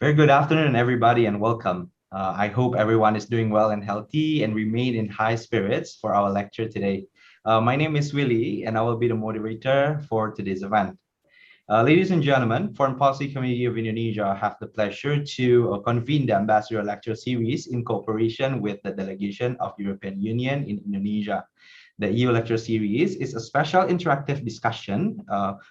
Very good afternoon, everybody, and welcome. I hope everyone is doing well and healthy and remain in high spirits for our lecture today. My name is Willie, and I will be the moderator for today's event. Ladies and gentlemen, Foreign Policy Committee of Indonesia have the pleasure to convene the Ambassadorial Lecture Series in cooperation with the delegation of European Union in Indonesia. The EU Lecture Series is a special interactive discussion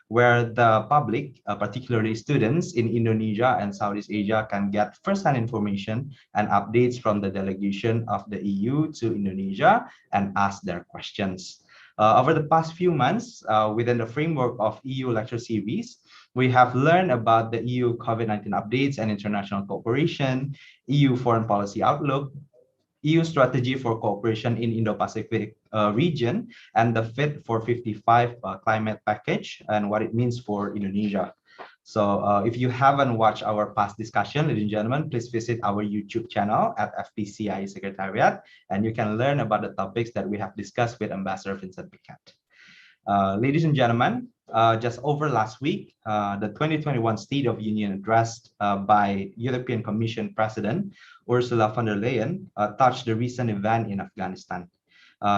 where the public, particularly students in Indonesia and Southeast Asia, can get first-hand information and updates from the delegation of the EU to Indonesia and ask their questions. Over the past few months, within the framework of EU Lecture Series, we have learned about the EU COVID-19 updates and international cooperation, EU foreign policy outlook, EU strategy for cooperation in Indo-Pacific region, and the Fit for 55 climate package and what it means for Indonesia. So if you haven't watched our past discussion, ladies and gentlemen, please visit our YouTube channel at FPCI Secretariat, and you can learn about the topics that we have discussed with Ambassador Vincent Piket. Ladies and gentlemen, just over last week, the 2021 State of Union address by European Commission President Ursula von der Leyen touched the recent event in Afghanistan.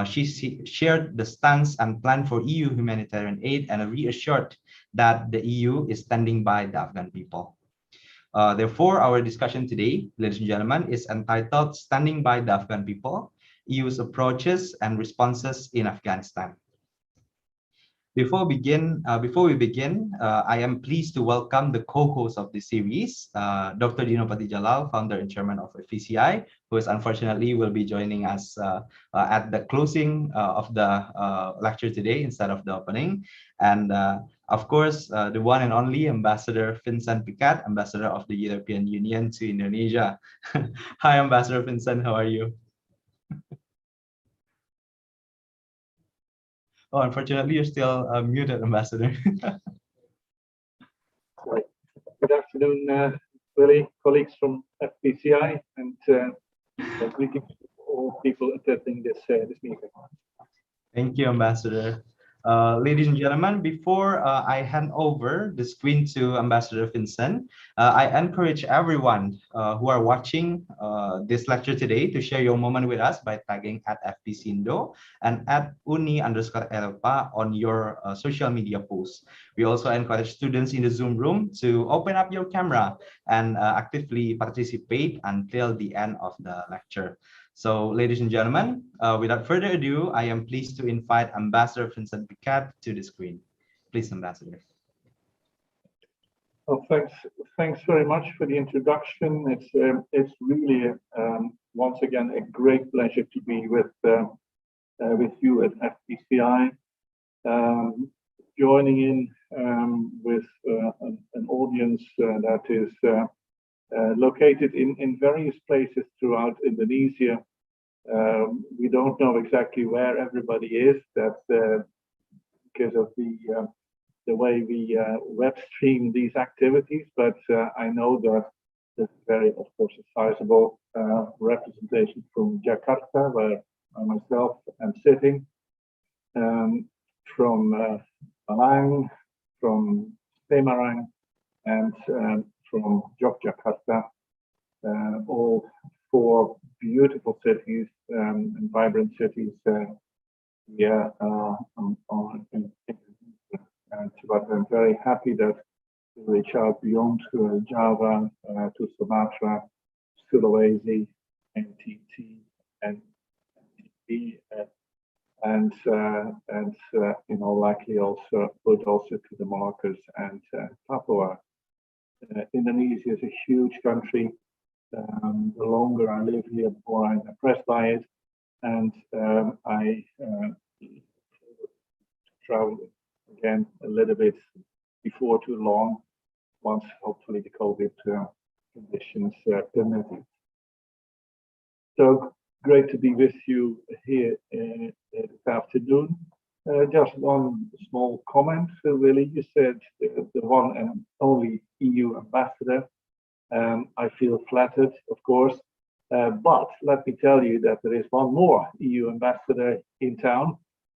She shared the stance and plan for EU humanitarian aid and reassured that the EU is standing by the Afghan people. Therefore, our discussion today, ladies and gentlemen, is entitled Standing by the Afghan People, EU's Approaches and Responses in Afghanistan. Before we begin, I am pleased to welcome the co-host of this series, Dr. Dino Patijalal, founder and chairman of FPCI, who is unfortunately will be joining us at the closing of the lecture today instead of the opening. And of course, the one and only Ambassador Vincent Piket, Ambassador of the European Union to Indonesia. Hi, Ambassador Vincent, how are you? Oh, unfortunately, you're still muted, Ambassador. Good afternoon, Willie, colleagues from FPCI, and greetings to all people attending this meeting. Thank you, Ambassador. Ladies and gentlemen, before I hand over the screen to Ambassador Vincent, I encourage everyone who are watching this lecture today to share your moment with us by tagging at FPCindo and at uni_Eropa on your social media posts. We also encourage students in the Zoom room to open up your camera and actively participate until the end of the lecture. So, ladies and gentlemen, without further ado, I am pleased to invite Ambassador Vincent Piket to the screen. Please, Ambassador. Well, thanks very much for the introduction. It's really once again a great pleasure to be with you at FPCI, joining in with an audience that is located in various places throughout Indonesia. We don't know exactly where everybody is. That's because of the way we web stream these activities. But I know that there's very, of course, a sizable representation from Jakarta, where I myself am sitting, from Malang, from Semarang, and from Yogyakarta, all four beautiful cities and vibrant cities here but I'm very happy that we reach out beyond Java to Sumatra, Sulawesi, NTT, and NTB, and likely also to the Moluccas and Papua. Indonesia is a huge country. The longer I live here, the more I'm impressed by it, and I travel again a little bit before too long, once hopefully the COVID conditions permit it. So great to be with you here this afternoon. Just one small comment, Willie. You said the one and only EU ambassador. I feel flattered, of course, but let me tell you that there is one more EU ambassador in town,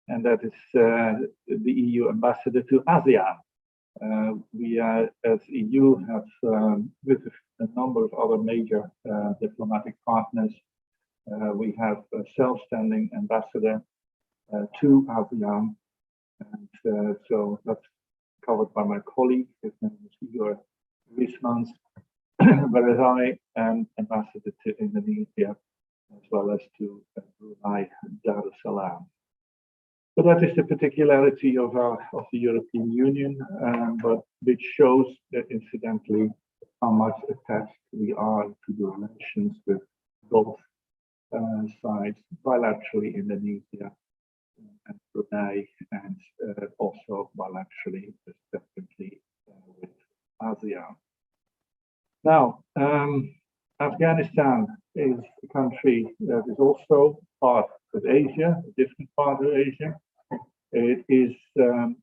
and that is the EU ambassador to ASEAN. We as EU have, with a number of other major diplomatic partners. We have a self-standing ambassador to ASEAN, and so that's covered by my colleague. His name is Vincent, whereas I am ambassador to Indonesia, as well as to Brunei Dar es Salaam. But that is the particularity of the European Union, but which shows that incidentally how much attached we are to the relations with both sides, bilaterally Indonesia and Brunei, and also bilaterally, separately with ASEAN. Now, Afghanistan is a country that is also part of Asia, a different part of Asia. It is in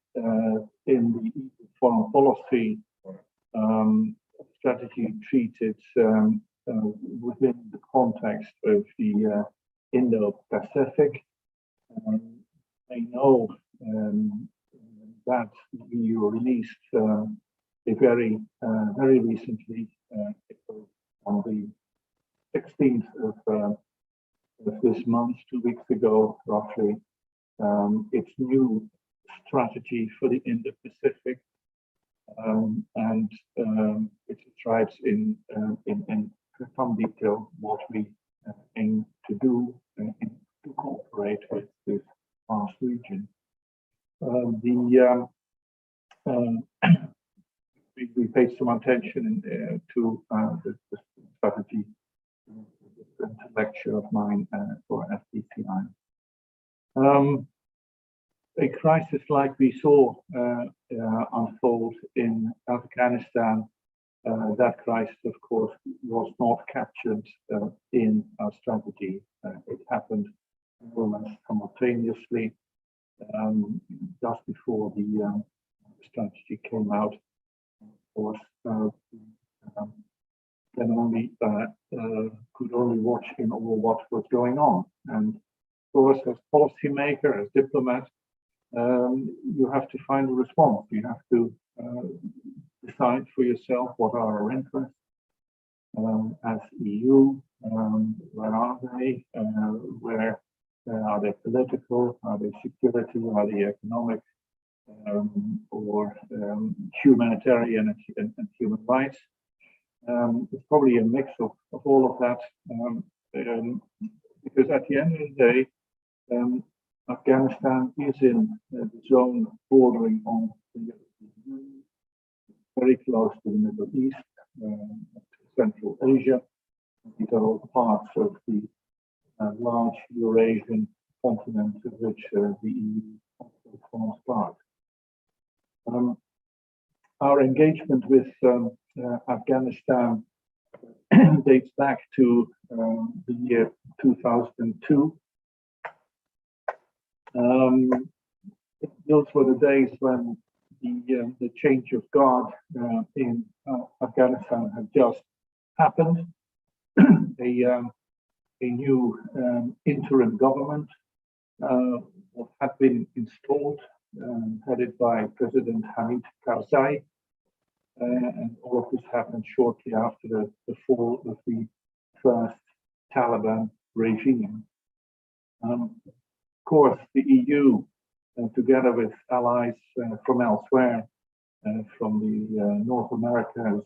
the foreign policy strategy treated within the context of the Indo-Pacific. I know that the EU released a very recently, on the 16th of this month, 2 weeks ago, roughly, its new strategy for the Indo-Pacific, and it describes in some detail what we aim to do to cooperate with this vast region. We paid some attention to the strategy, the lecture of mine for FPCI. A crisis like we saw unfold in Afghanistan, that crisis, of course, was not captured in our strategy. It happened almost simultaneously, just before the strategy came out. Of course, could only watch in all what was going on. And of course, as policymaker, as diplomat, you have to find a response. You have to decide for yourself what are our interests as EU. Where are they? Where are they political? Are they security? Are they economic? Or humanitarian and human rights? It's probably a mix of all of that, because at the end of the day, Afghanistan is in the zone bordering on the European Union, very close to the Middle East, Central Asia. These are all parts of the large Eurasian continent of which the EU also forms part. Our engagement with Afghanistan dates back to the year 2002. Those were the days when the change of guard in Afghanistan had just happened. A new interim government had been installed, headed by President Hamid Karzai, and all of this happened shortly after the fall of the first Taliban regime. Of course, the EU, together with allies from elsewhere, from the North Americas,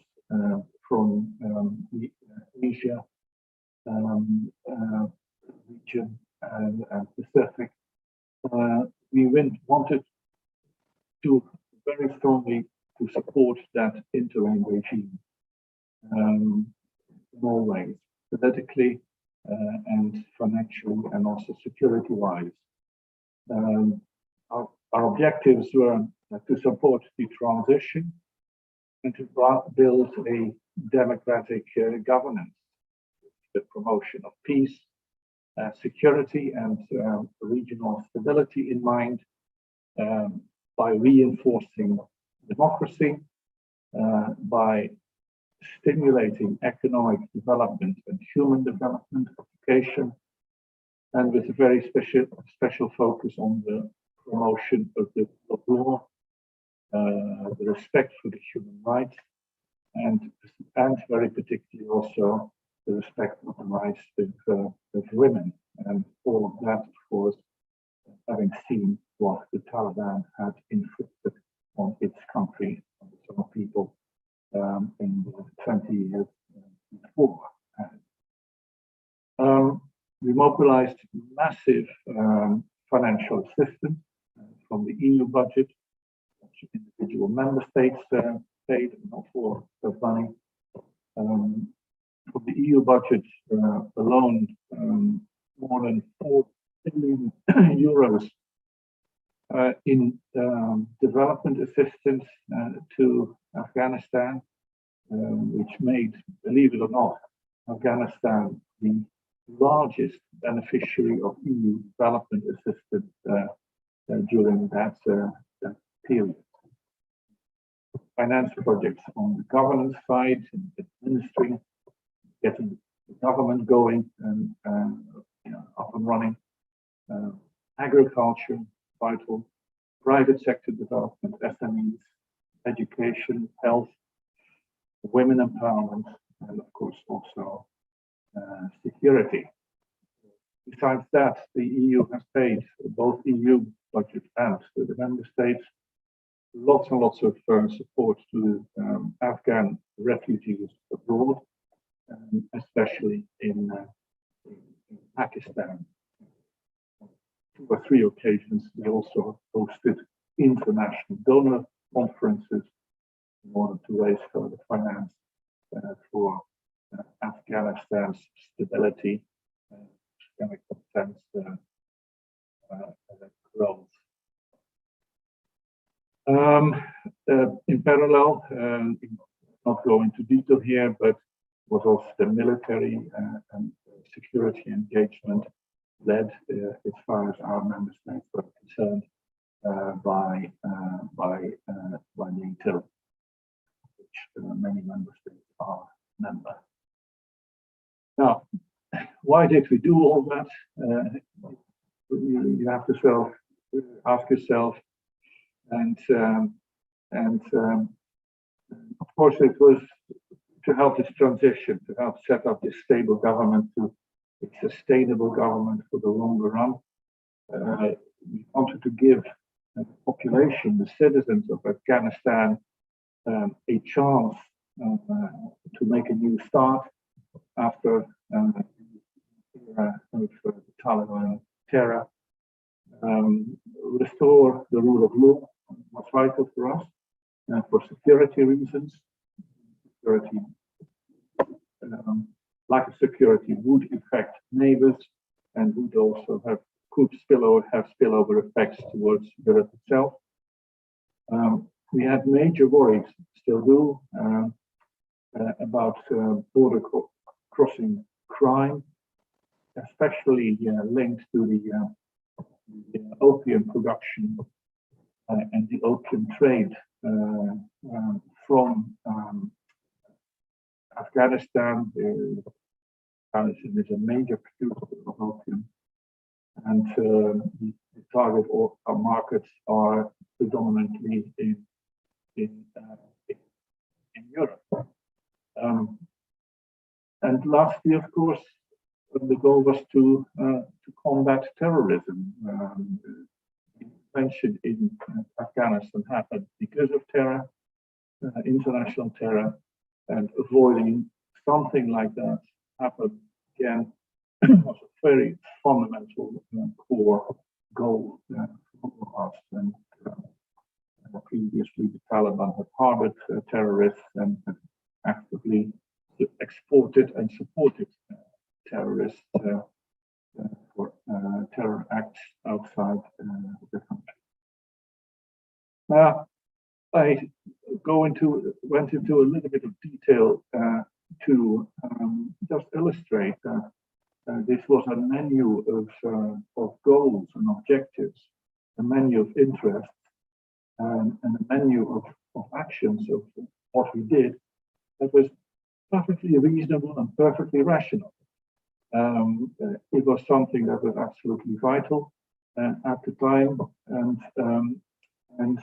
from the Asia region and Pacific, we wanted to very strongly to support that interim regime in all ways, politically and financially, and also security-wise. Our objectives were to support the transition and to build a democratic governance, the promotion of peace, security, and regional stability in mind, by reinforcing democracy, by stimulating economic development and human development, education, and with a very special focus on the promotion of the rule of law, the respect for the human rights, and very particularly also the respect of the rights of women, and all of that, of course, having seen what the Taliban had inflicted on its country, on some people in the 20 years before. We mobilized massive financial assistance from the EU budget, which individual member states paid, an awful lot of money. From the EU budget alone, more than 4 billion euros in development assistance to Afghanistan, which made, believe it or not, Afghanistan the largest beneficiary of EU development assistance during that period. Finance projects on the governance side, in the ministry, getting the government going and up and running. Agriculture, vital. Private sector development, SMEs, education, health, women empowerment, and of course also security. Besides that, the EU has paid, both EU budget and the member states, lots and lots of support to Afghan refugees abroad, especially in Pakistan. 2 or 3 occasions, we also hosted international donor conferences in order to raise further finance for Afghanistan's stability, Afghanistan's growth. In parallel, not go into detail here, but was also the military and security engagement led, as far as our member states were concerned, by NATO, which many member states are member. Now, why did we do all that? You have to ask yourself, and of course it was to help this transition, to help set up this stable government, to a sustainable government for the longer run. We wanted to give the population, the citizens of Afghanistan, a chance to make a new start after the era of the Taliban terror, restore the rule of law, what's vital for us, and for security reasons. Security, lack of security would affect neighbors and would also could have spillover effects towards Europe itself. We had major worries, still do, about border crossing crime, especially linked to the opium production and the opium trade from Afghanistan. Afghanistan is a major producer of opium, and the target markets are predominantly in Europe. And lastly, of course, the goal was to combat terrorism. Intervention in Afghanistan happened because of terror, international terror, and avoiding something like that happen again was a very fundamental core goal for us. And previously, the Taliban had harbored terrorists and had actively exported and supported terrorists for terror acts outside the country. I went into a little bit of detail to just illustrate that this was a menu of goals and objectives, a menu of interests, and a menu of actions of what we did that was perfectly reasonable and perfectly rational. It was something that was absolutely vital at the time, and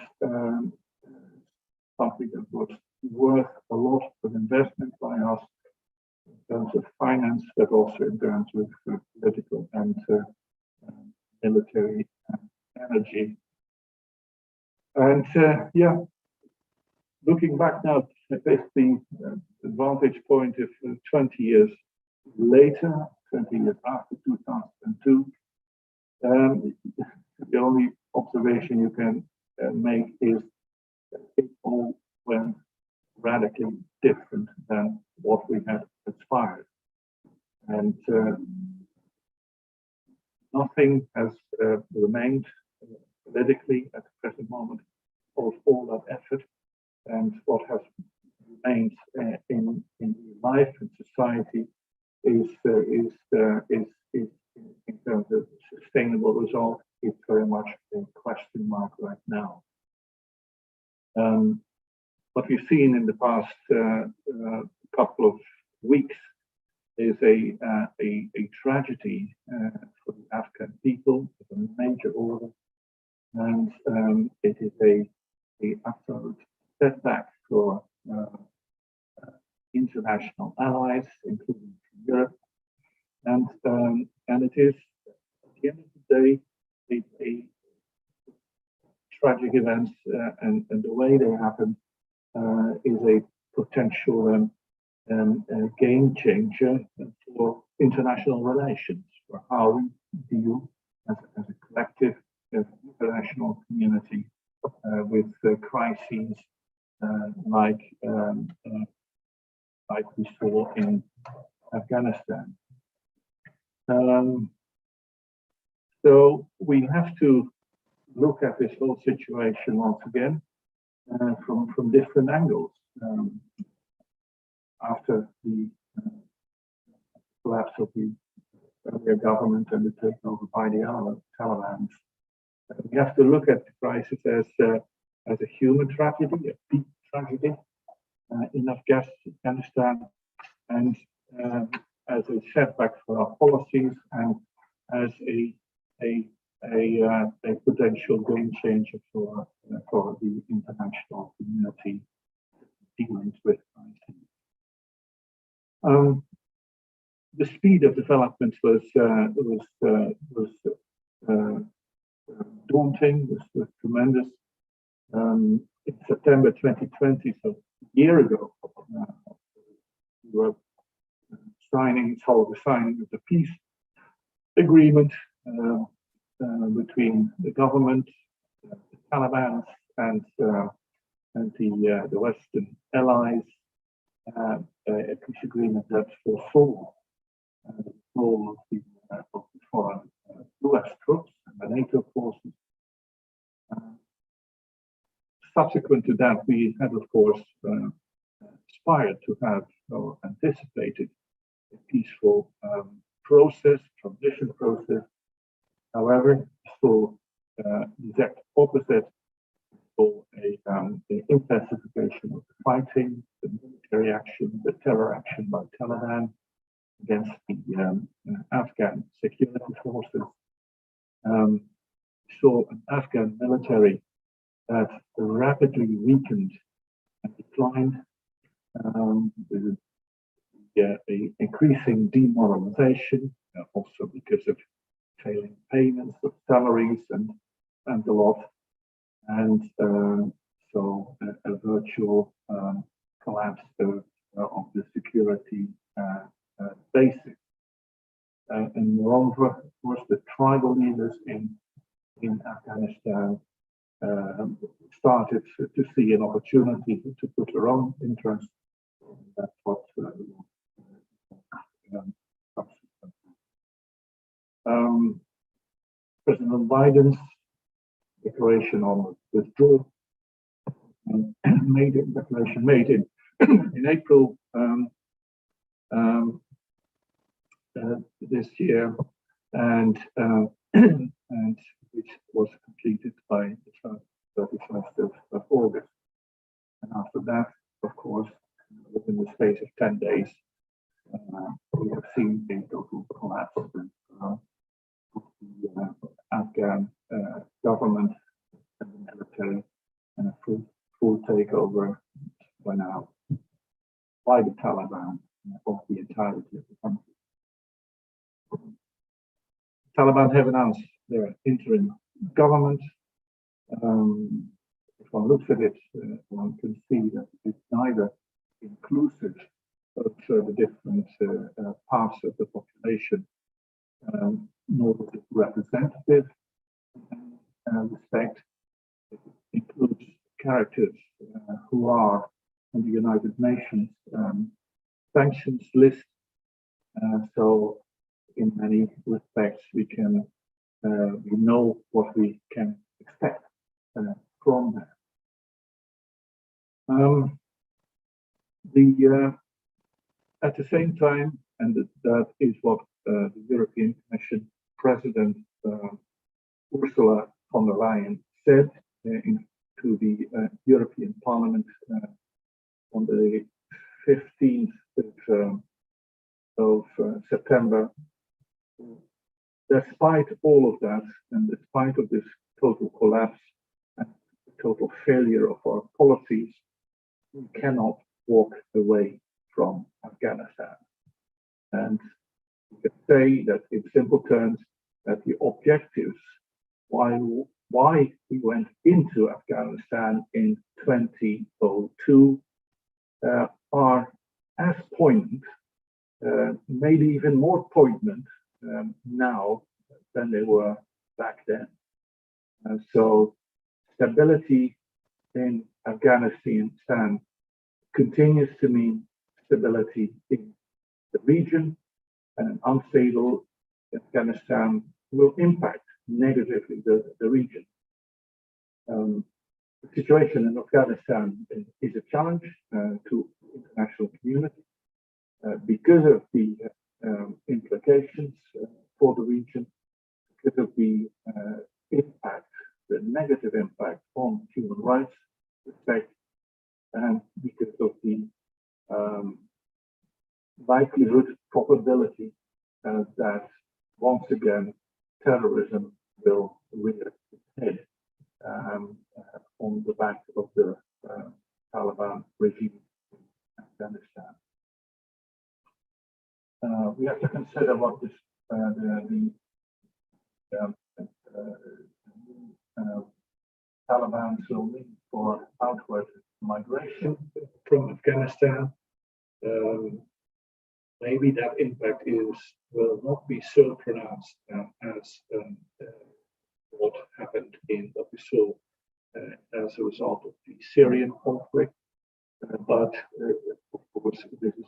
something that was worth a lot of investment by us in terms of finance, but also in terms of political and military energy. And yeah, looking back now at the vantage point of 20 years later, 20 years after 2002, the only observation you can make is that it all went radically different than what we had aspired. And nothing has remained politically at the present moment of all that effort. And what has remained in life and society is in terms of sustainable result, is very much a question mark right now. What we've seen in the past couple of weeks is a tragedy for the Afghan people of a major order, and it is a absolute setback for international allies, including Europe, and it is at the end of the day a tragic events, and the way they happen is a potential game changer for international relations, for how we deal as a collective international community with crises like we saw in Afghanistan. So we have to look at this whole situation once again from different angles. After the collapse of the earlier government and the takeover by the Taliban, we have to look at the crisis as a human tragedy, a people tragedy in Afghanistan, and as a setback for our policies, and as a potential game changer for the international community dealing with crises. The speed of development was daunting, was tremendous. In September 2020, so a year ago, we were signing of the peace agreement between the government, the Taliban, and the Western allies. A peace agreement that foresaw the role of the foreign US troops and the NATO forces. Subsequent to that, we had, of course, aspired to have or anticipated a peaceful transition process. However, for the exact opposite, for an intensification of the fighting, the military action, the terror action by Taliban against the Afghan security forces. Saw an Afghan military that rapidly weakened and declined, with increasing demoralization, also because of failing payments of salaries and the lot. And so a virtual collapse of the security basics. And moreover, of course, the tribal leaders in Afghanistan started to see an opportunity to put their own interests. That's what President Biden's declaration on withdrawal made in April this year, and which was completed by the 31st of August. And after that, of course, within the space of 10 days, we have seen a total collapse of the Afghan government and the military, and a full takeover by now by the Taliban of the entirety of the country. Taliban have announced their interim government. If one looks at it, one can see that it's neither inclusive of the different parts of the population, nor is it representative in respect. It includes characters who are on the United Nations sanctions list. So in many respects, we know what we can expect from that. At the same time, and that is what the European Commission President Ursula von der Leyen said to the European Parliament on the 15th of September. Despite all of that, and despite of this total collapse and total failure of our policies, we cannot walk away from Afghanistan. And we can say that in simple terms, that the objectives why we went into Afghanistan in 2002 are as poignant, maybe even more poignant now than they were back then. So stability in Afghanistan continues to mean stability in the region, and an unstable Afghanistan will impact negatively the region. The situation in Afghanistan is a challenge to the international community because of the implications for the region, because of the impact, the negative impact on human rights respect, and because of the likelihood, probability that once again terrorism will rear its head on the back of the Taliban regime in Afghanistan. We have to consider what this, the Taliban will mean for outward migration from Afghanistan. Maybe that impact will not be so pronounced as what happened in what we saw as a result of the Syrian conflict. But of course, this is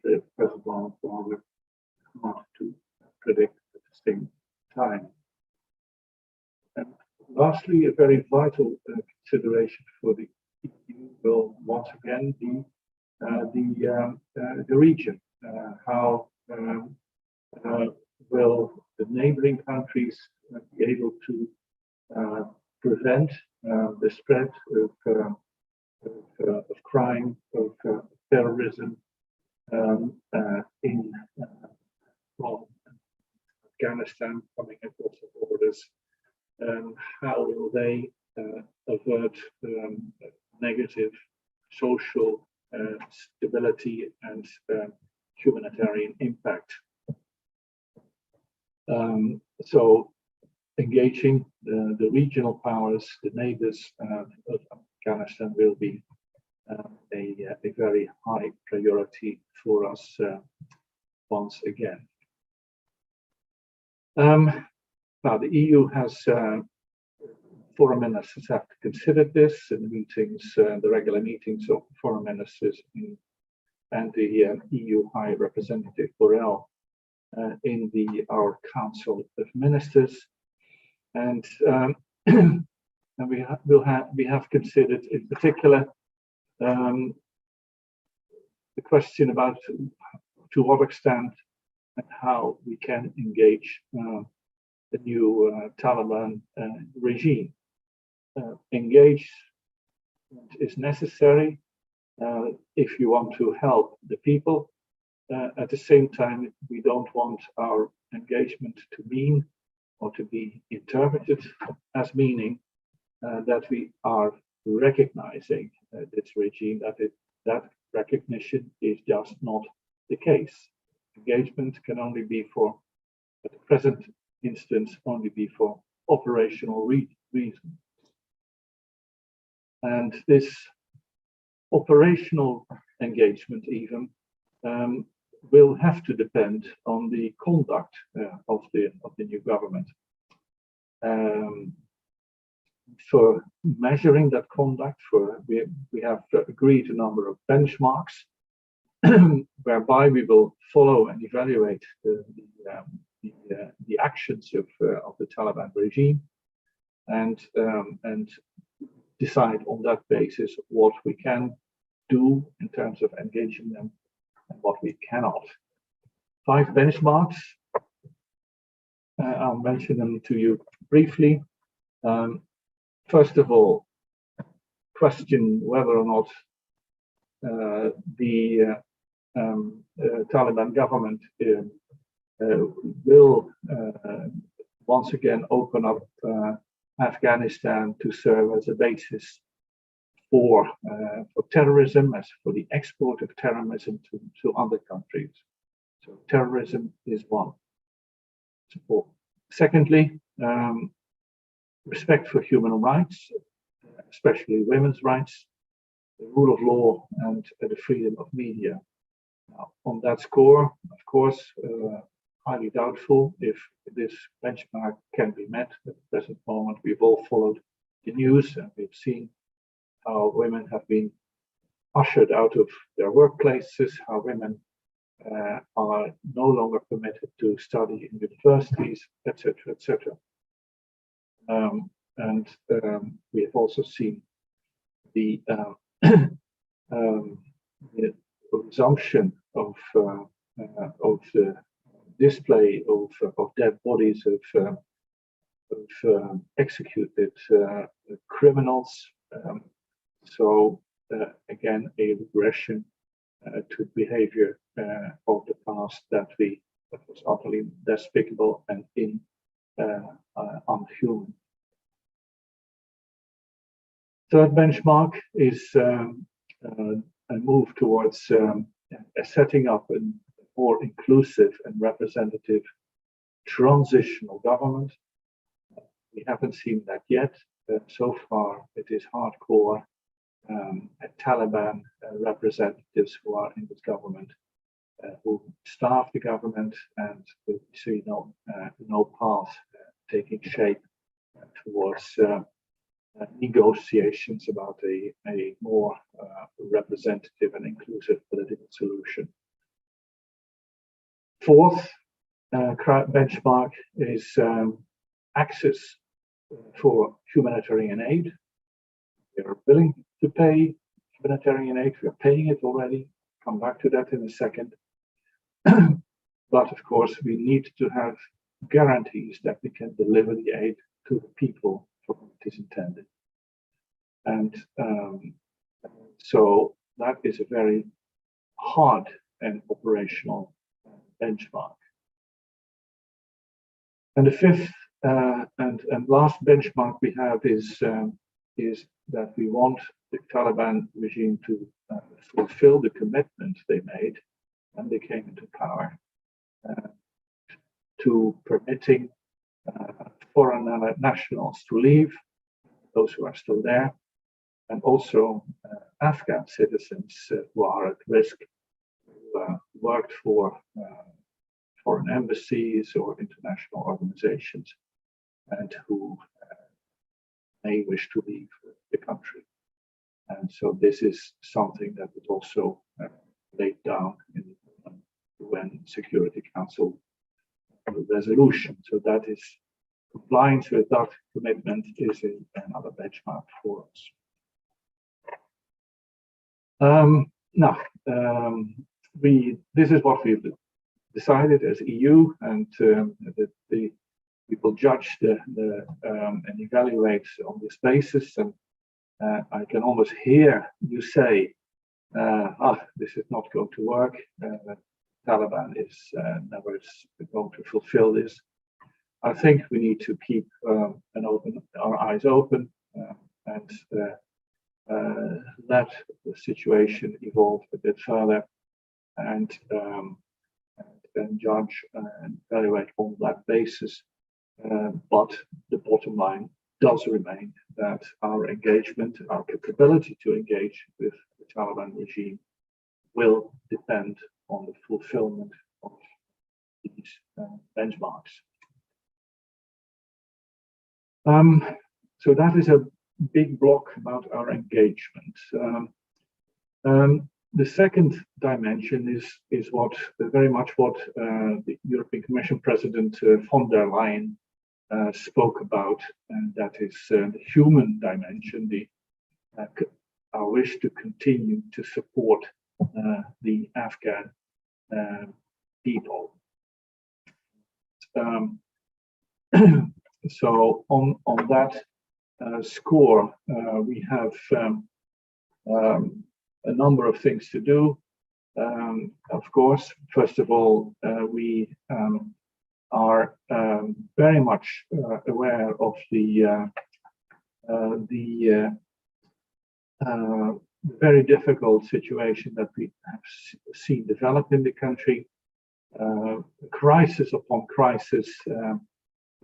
the present moment rather hard to predict at the same time. And lastly, a very vital consideration for the EU will once again be the region. How will the neighboring countries be able to prevent the spread of crime, of terrorism in from Afghanistan coming across the borders? How will they avert negative social stability and humanitarian impact? So engaging the regional powers, the neighbors of Afghanistan will be a very high priority for us once again. Now the EU has foreign ministers have considered this in the meetings, the regular meetings of foreign ministers and the EU High Representative Borrell in our Council of Ministers, and we have considered in particular the question about to what extent and how we can engage the new Taliban regime. Engage is necessary if you want to help the people. At the same time, we don't want our engagement to mean or to be interpreted as meaning that we are recognizing this regime that recognition is just not the case. Engagement can only be for, at the present instance, only be for operational reasons. And this operational engagement even will have to depend on the conduct of the new government. For measuring that conduct, we have agreed a number of benchmarks whereby we will follow and evaluate the actions of the Taliban regime and decide on that basis what we can do in terms of engaging them and what we cannot. 5 benchmarks. I'll mention them to you briefly. First of all, question whether or not the Taliban government will once again open up Afghanistan to serve as a basis for terrorism, as for the export of terrorism to other countries. So terrorism is one support. Secondly, respect for human rights, especially women's rights, the rule of law, and the freedom of media. Now, on that score, of course, highly doubtful if this benchmark can be met. At the present moment, we've all followed the news and we've seen how women have been ushered out of their workplaces, how women are no longer permitted to study in universities, etc., etc. And we have also seen the resumption of the display of dead bodies of executed criminals. So again, a regression to behavior of the past that was utterly despicable and unhuman. Third benchmark is a move towards setting up a more inclusive and representative transitional government. We haven't seen that yet. So far, it is hardcore Taliban representatives who are in this government, who staff the government, and we see no path taking shape towards negotiations about a more representative and inclusive political solution. Fourth benchmark is access for humanitarian aid. We are willing to pay humanitarian aid. We are paying it already. Come back to that in a second. But of course, we need to have guarantees that we can deliver the aid to the people for whom it is intended. And so that is a very hard and operational benchmark. And the fifth and last benchmark we have is that we want the Taliban regime to fulfill the commitment they made when they came into power to permitting foreign nationals to leave, those who are still there, and also Afghan citizens who are at risk, who worked for foreign embassies or international organizations, and who may wish to leave the country. And so this is something that was also laid down in the UN Security Council resolution. So that is compliance with that commitment is another benchmark for us. This is what we've decided as EU, and we will judge and evaluate on this basis. And I can almost hear you say, this is not going to work. Taliban is never going to fulfill this. I think we need to keep our eyes open and let the situation evolve a bit further and then judge and evaluate on that basis. But the bottom line does remain that our engagement, our capability to engage with the Taliban regime will depend on the fulfillment of these benchmarks. So that is a big block about our engagement. The second dimension is what very much what the European Commission President von der Leyen spoke about, and that is the human dimension, our wish to continue to support the Afghan people. So on that score, we have a number of things to do. Of course, first of all, we are very much aware of the very difficult situation that we have seen develop in the country. Crisis upon crisis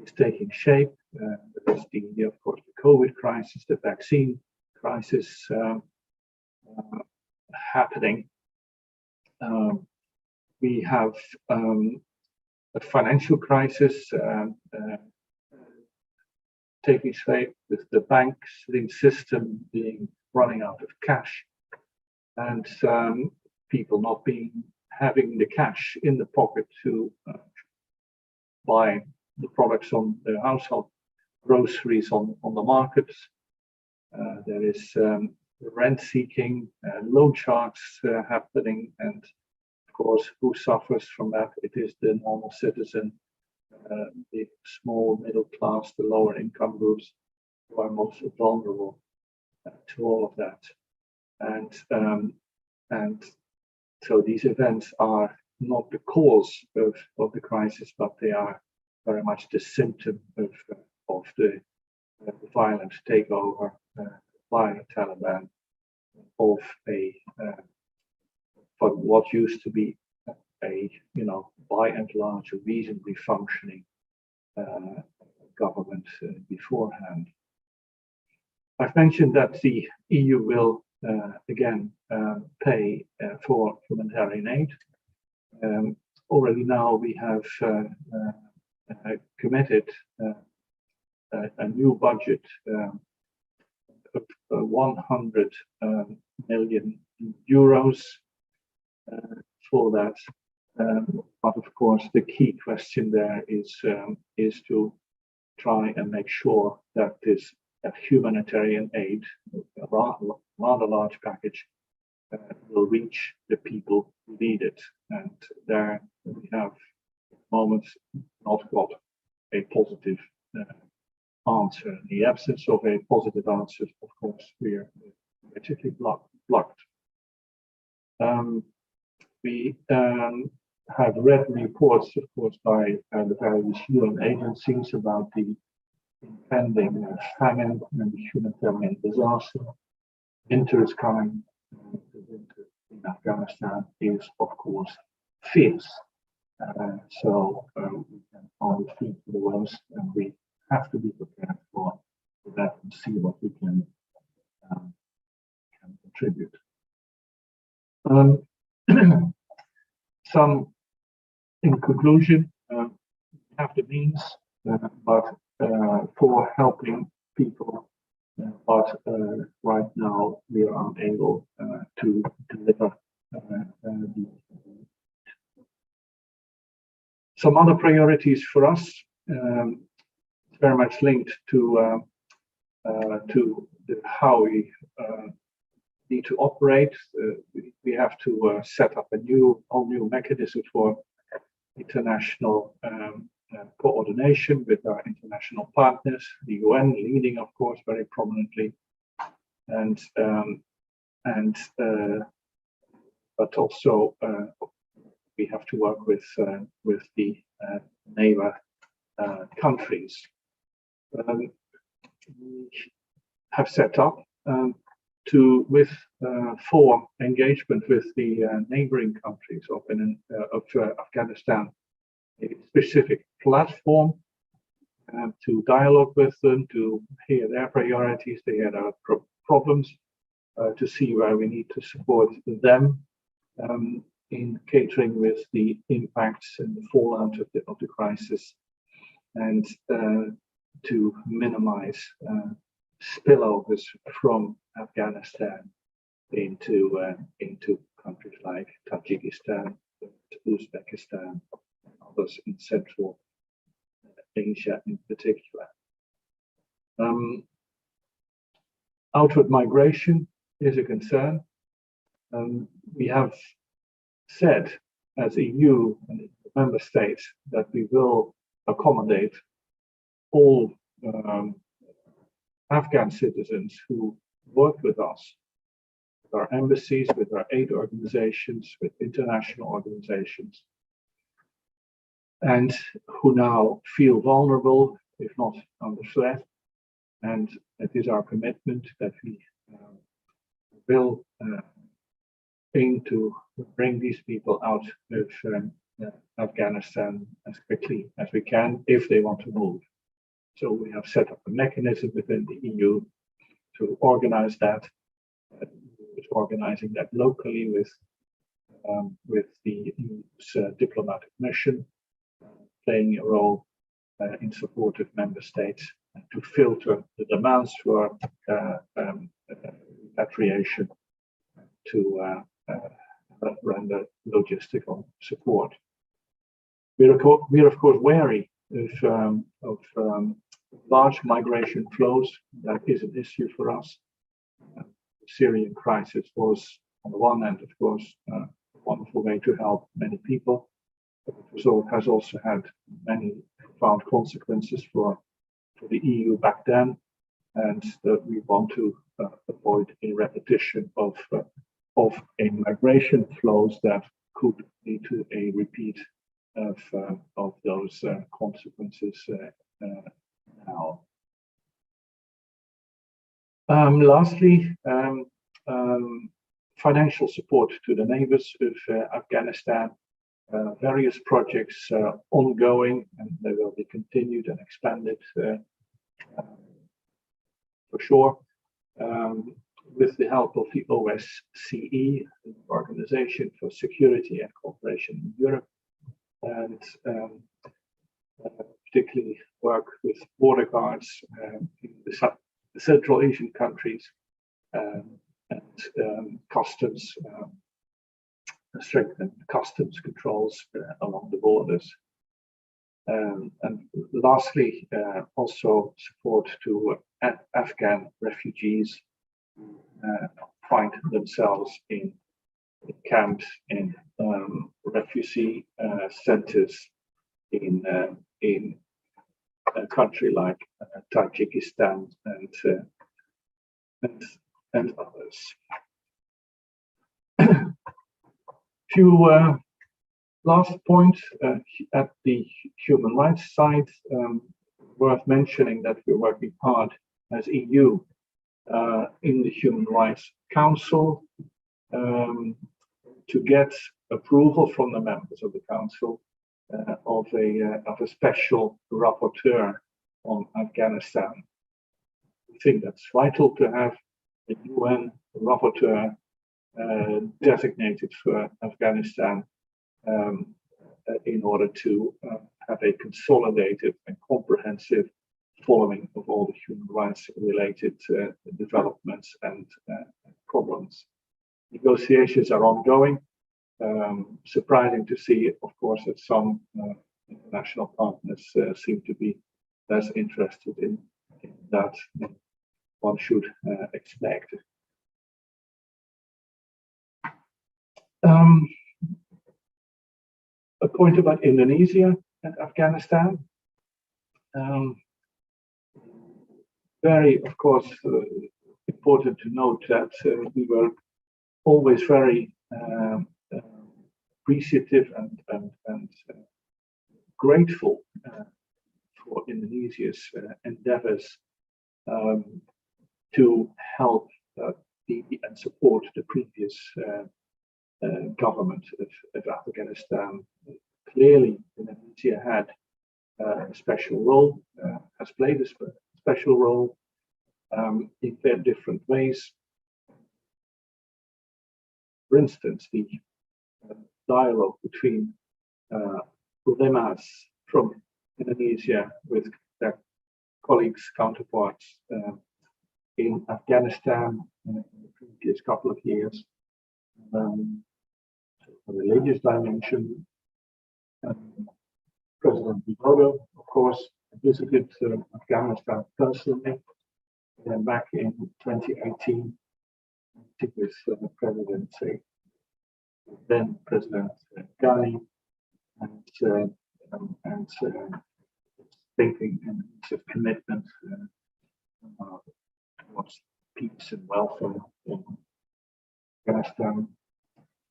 is taking shape. There is of course, the COVID crisis, the vaccine crisis happening. We have a financial crisis taking shape with the banking system running out of cash, and people not having the cash in the pocket to buy the products on their household groceries on the markets. There is rent seeking, loan sharks happening, and of course, who suffers from that? It is the normal citizen, the small middle class, the lower income groups who are most vulnerable to all of that. And so these events are not the cause of the crisis, but they are very much the symptom of the violent takeover by the Taliban of what used to be by and large a reasonably functioning government beforehand. I've mentioned that the EU will again pay for humanitarian aid. Already now we have committed a new budget of 100 million euros for that. But of course, the key question there is to try and make sure that this humanitarian aid, a rather large package, will reach the people who need it. And there we have at the moment not got a positive answer. In the absence of a positive answer, of course, we are particularly blocked. We have read reports, of course, by the various UN agencies about the impending famine and the humanitarian disaster. Winter is coming. The winter in Afghanistan is, of course, fierce. So we can only think for the worst, and we have to be prepared for that and see what we can contribute. Some, in conclusion, we have the means, but for helping people, but right now we are unable to deliver some other priorities for us. Very much linked to how we need to operate. We have to set up a whole new mechanism for international coordination with our international partners, the UN leading, of course, very prominently, but also we have to work with the neighbor countries. We have set up for engagement with the neighboring countries of Afghanistan, a specific platform to dialogue with them, to hear their priorities, to hear their problems, to see where we need to support them in catering with the impacts and the fallout of the crisis, and to minimize spillovers from Afghanistan into countries like Tajikistan, Uzbekistan, and others in Central Asia in particular. Outward migration is a concern. We have said as EU and member states that we will accommodate all Afghan citizens who work with us, with our embassies, with our aid organizations, with international organizations, and who now feel vulnerable, if not under threat. And it is our commitment that we will aim to bring these people out of Afghanistan as quickly as we can if they want to move. So we have set up a mechanism within the EU to organize that. Organizing that locally with the EU's diplomatic mission, playing a role in support of member states to filter the demands for repatriation to render logistical support. We are of course wary of large migration flows. That is an issue for us. The Syrian crisis was, on the one hand, of course, a wonderful way to help many people, but it has also had many profound consequences for the EU back then, and that we want to avoid a repetition of migration flows that could lead to a repeat of those consequences now. Lastly, financial support to the neighbors of Afghanistan. Various projects ongoing, and they will be continued and expanded for sure, with the help of the OSCE, the Organization for Security and Cooperation in Europe, and particularly work with border guards in the Central Asian countries, and customs, strengthen customs controls along the borders. And lastly, also support to Afghan refugees who find themselves in camps, in refugee centers in a country like Tajikistan and others. Few last points at the human rights side. Worth mentioning that we're working hard as EU in the Human Rights Council to get approval from the members of the Council of a special rapporteur on Afghanistan. We think that's vital to have a UN rapporteur designated for Afghanistan in order to have a consolidated and comprehensive following of all the human rights related developments and problems. Negotiations are ongoing. Surprising to see, of course, that some international partners seem to be less interested in that than one should expect. A point about Indonesia and Afghanistan. Very, of course, important to note that we were always very appreciative and grateful for Indonesia's endeavors to help and support the previous government of Afghanistan. Clearly, Indonesia had a special role, has played a special role in their different ways. For instance, the dialogue between ulemas from Indonesia with their colleagues, counterparts in Afghanistan in the previous couple of years. A religious dimension. President Widodo, of course, visited Afghanistan personally back in 2018 with then President Ghani, and stating an commitment towards peace and welfare in Afghanistan.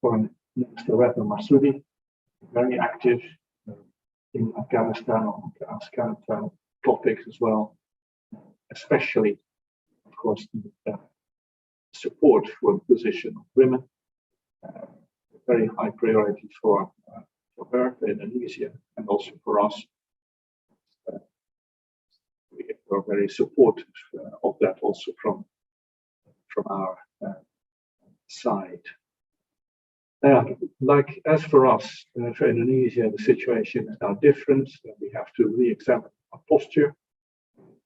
Foreign Minister Retno Marsudi, very active in Afghanistan on Afghanistan topics as well, especially, of course, the support for the position of women, very high priority for her, for Indonesia, and also for us. We were very supportive of that also from our side. Like as for us, for Indonesia, the situation is now different. We have to re-examine our posture,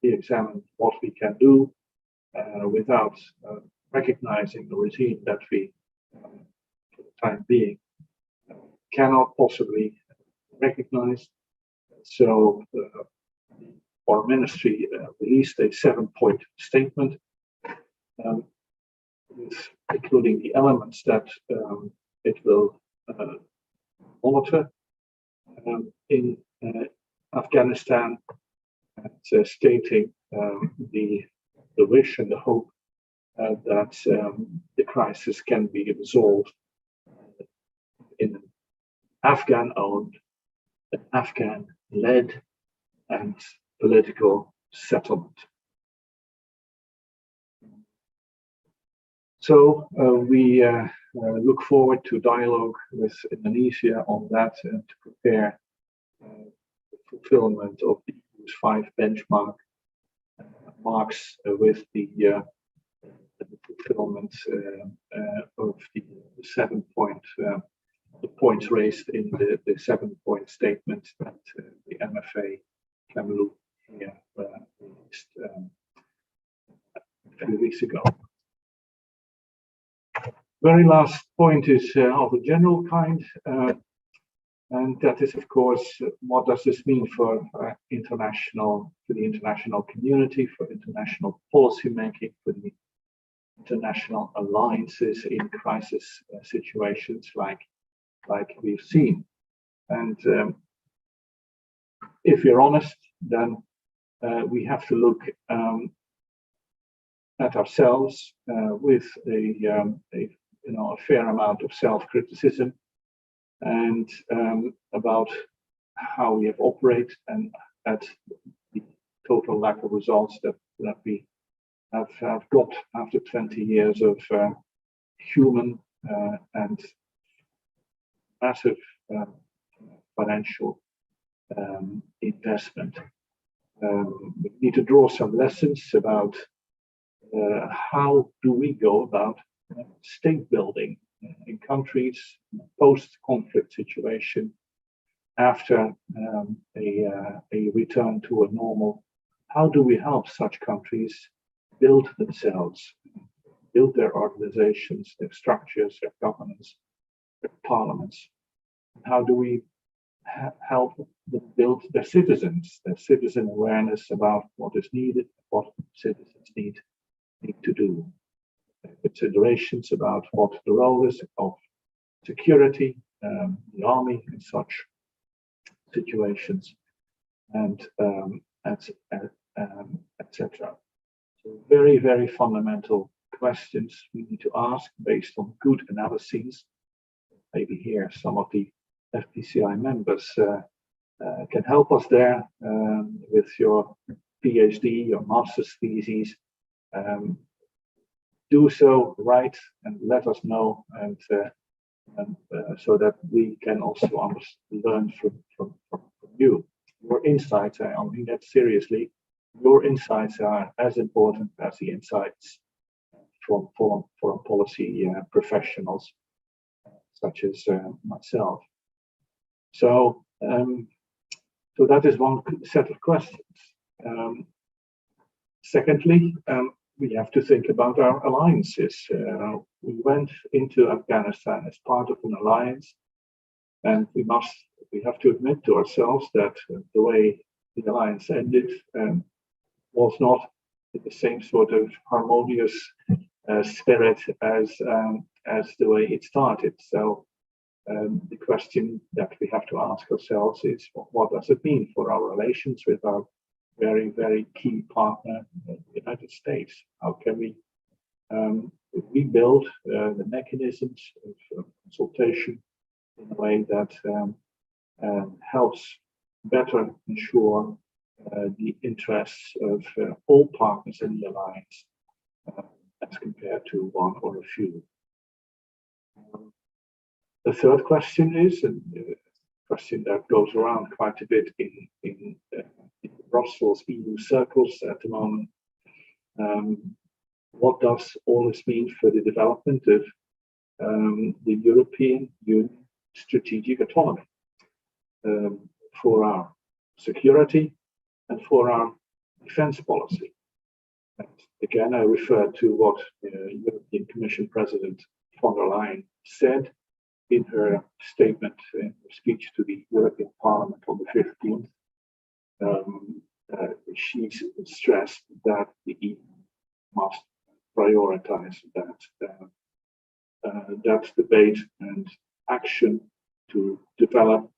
re-examine what we can do without recognizing the regime that we, for the time being, cannot possibly recognize. So the Foreign Ministry released a 7-point statement, including the elements that it will monitor in Afghanistan, stating the wish and the hope that the crisis can be resolved in an Afghan-owned, Afghan-led, and political settlement. So we look forward to dialogue with Indonesia on that and to prepare the fulfillment of the EU's 5 benchmark marks with the fulfillment of the 7-point the points raised in the 7-point statement that the MFA Kamlu here released a few weeks ago. Very last point is of a general kind, and that is, of course, what does this mean for the international community, for international policy making, for the international alliances in crisis situations like we've seen. And if you're honest, then we have to look at ourselves with a fair amount of self-criticism and about how we have operated and at the total lack of results that we have got after 20 years of human and massive financial investment. We need to draw some lessons about how do we go about state building in countries post-conflict situation after a return to a normal. How do we help such countries build themselves, build their organizations, their structures, their governance, their parliaments? How do we help them build their citizen awareness about what is needed, what citizens need to do? Considerations about what the role is of security, the army in such situations, and etc. So very, very fundamental questions we need to ask based on good analyses. Maybe here some of the FPCI members can help us there with your PhD, your master's theses. do so, write and let us know, and so that we can also learn from you. Your insights, I mean that seriously, your insights are as important as the insights from foreign policy professionals such as myself. So, so that is one set of questions. Secondly, we have to think about our alliances. We went into Afghanistan as part of an alliance, and we have to admit to ourselves that the way the alliance ended was not in the same sort of harmonious spirit as the way it started. So the question that we have to ask ourselves is, what does it mean for our relations with our very, very key partner, the United States? How can we rebuild the mechanisms of consultation in a way that helps better ensure the interests of all partners in the alliance as compared to one or a few? The third question is, and a question that goes around quite a bit in Brussels EU circles at the moment, what does all this mean for the development of the European Union strategic autonomy, for our security and for our defense policy? And again, I refer to what European Commission President von der Leyen said in her statement, in her speech to the European Parliament on the 15th. She stressed that the EU must prioritize that debate and action to develop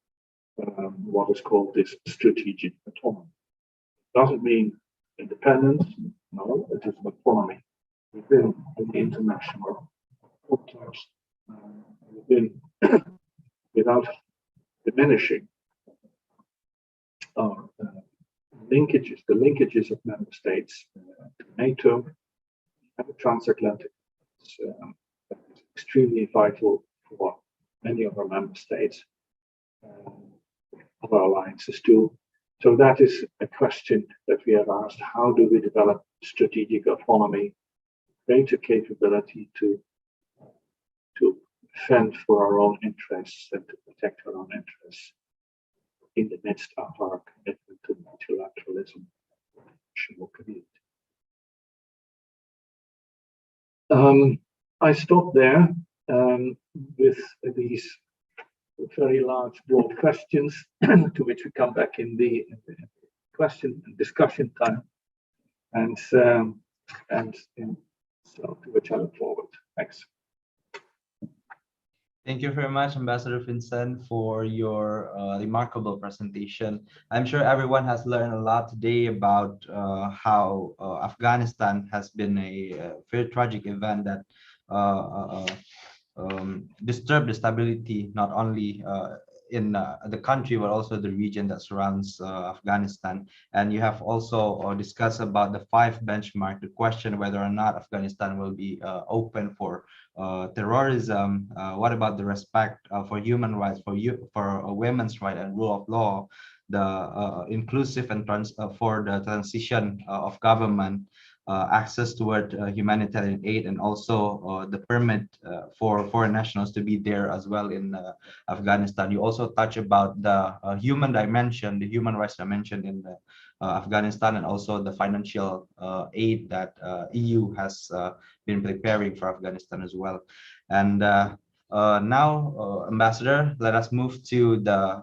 what is called this strategic autonomy. Doesn't mean independence, no, it is autonomy within the international context, without diminishing our linkages, the linkages of member states to NATO and the transatlantic. That is extremely vital for many of our member states, of our alliances too. So that is a question that we have asked: how do we develop strategic autonomy, greater capability to fend for our own interests and to protect our own interests in the midst of our commitment to multilateralism and international community? I stop there with these very large, broad questions to which we come back in the question and discussion time, and so to which I look forward. Thanks. Thank you very much, Ambassador Vincent, for your remarkable presentation. I'm sure everyone has learned a lot today about how Afghanistan has been a very tragic event that disturbed the stability not only in the country but also the region that surrounds Afghanistan. And you have also discussed about the 5 benchmark, the question whether or not Afghanistan will be open for terrorism. What about the respect for human rights, for women's rights and rule of law, the inclusive and for the transition of government, access toward humanitarian aid, and also the permit for foreign nationals to be there as well in Afghanistan. You also touch about the human dimension, the human rights dimension in Afghanistan, and also the financial aid that EU has been preparing for Afghanistan as well. And now, Ambassador, let us move to the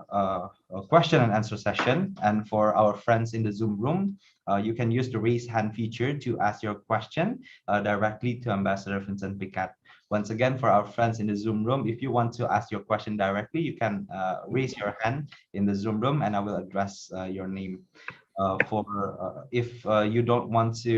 question and answer session. And for our friends in the Zoom room, you can use the raise hand feature to ask your question directly to Ambassador Vincent Piket. Once again, for our friends in the Zoom room, if you want to ask your question directly, you can raise your hand in the Zoom room and I will address your name. If you don't want to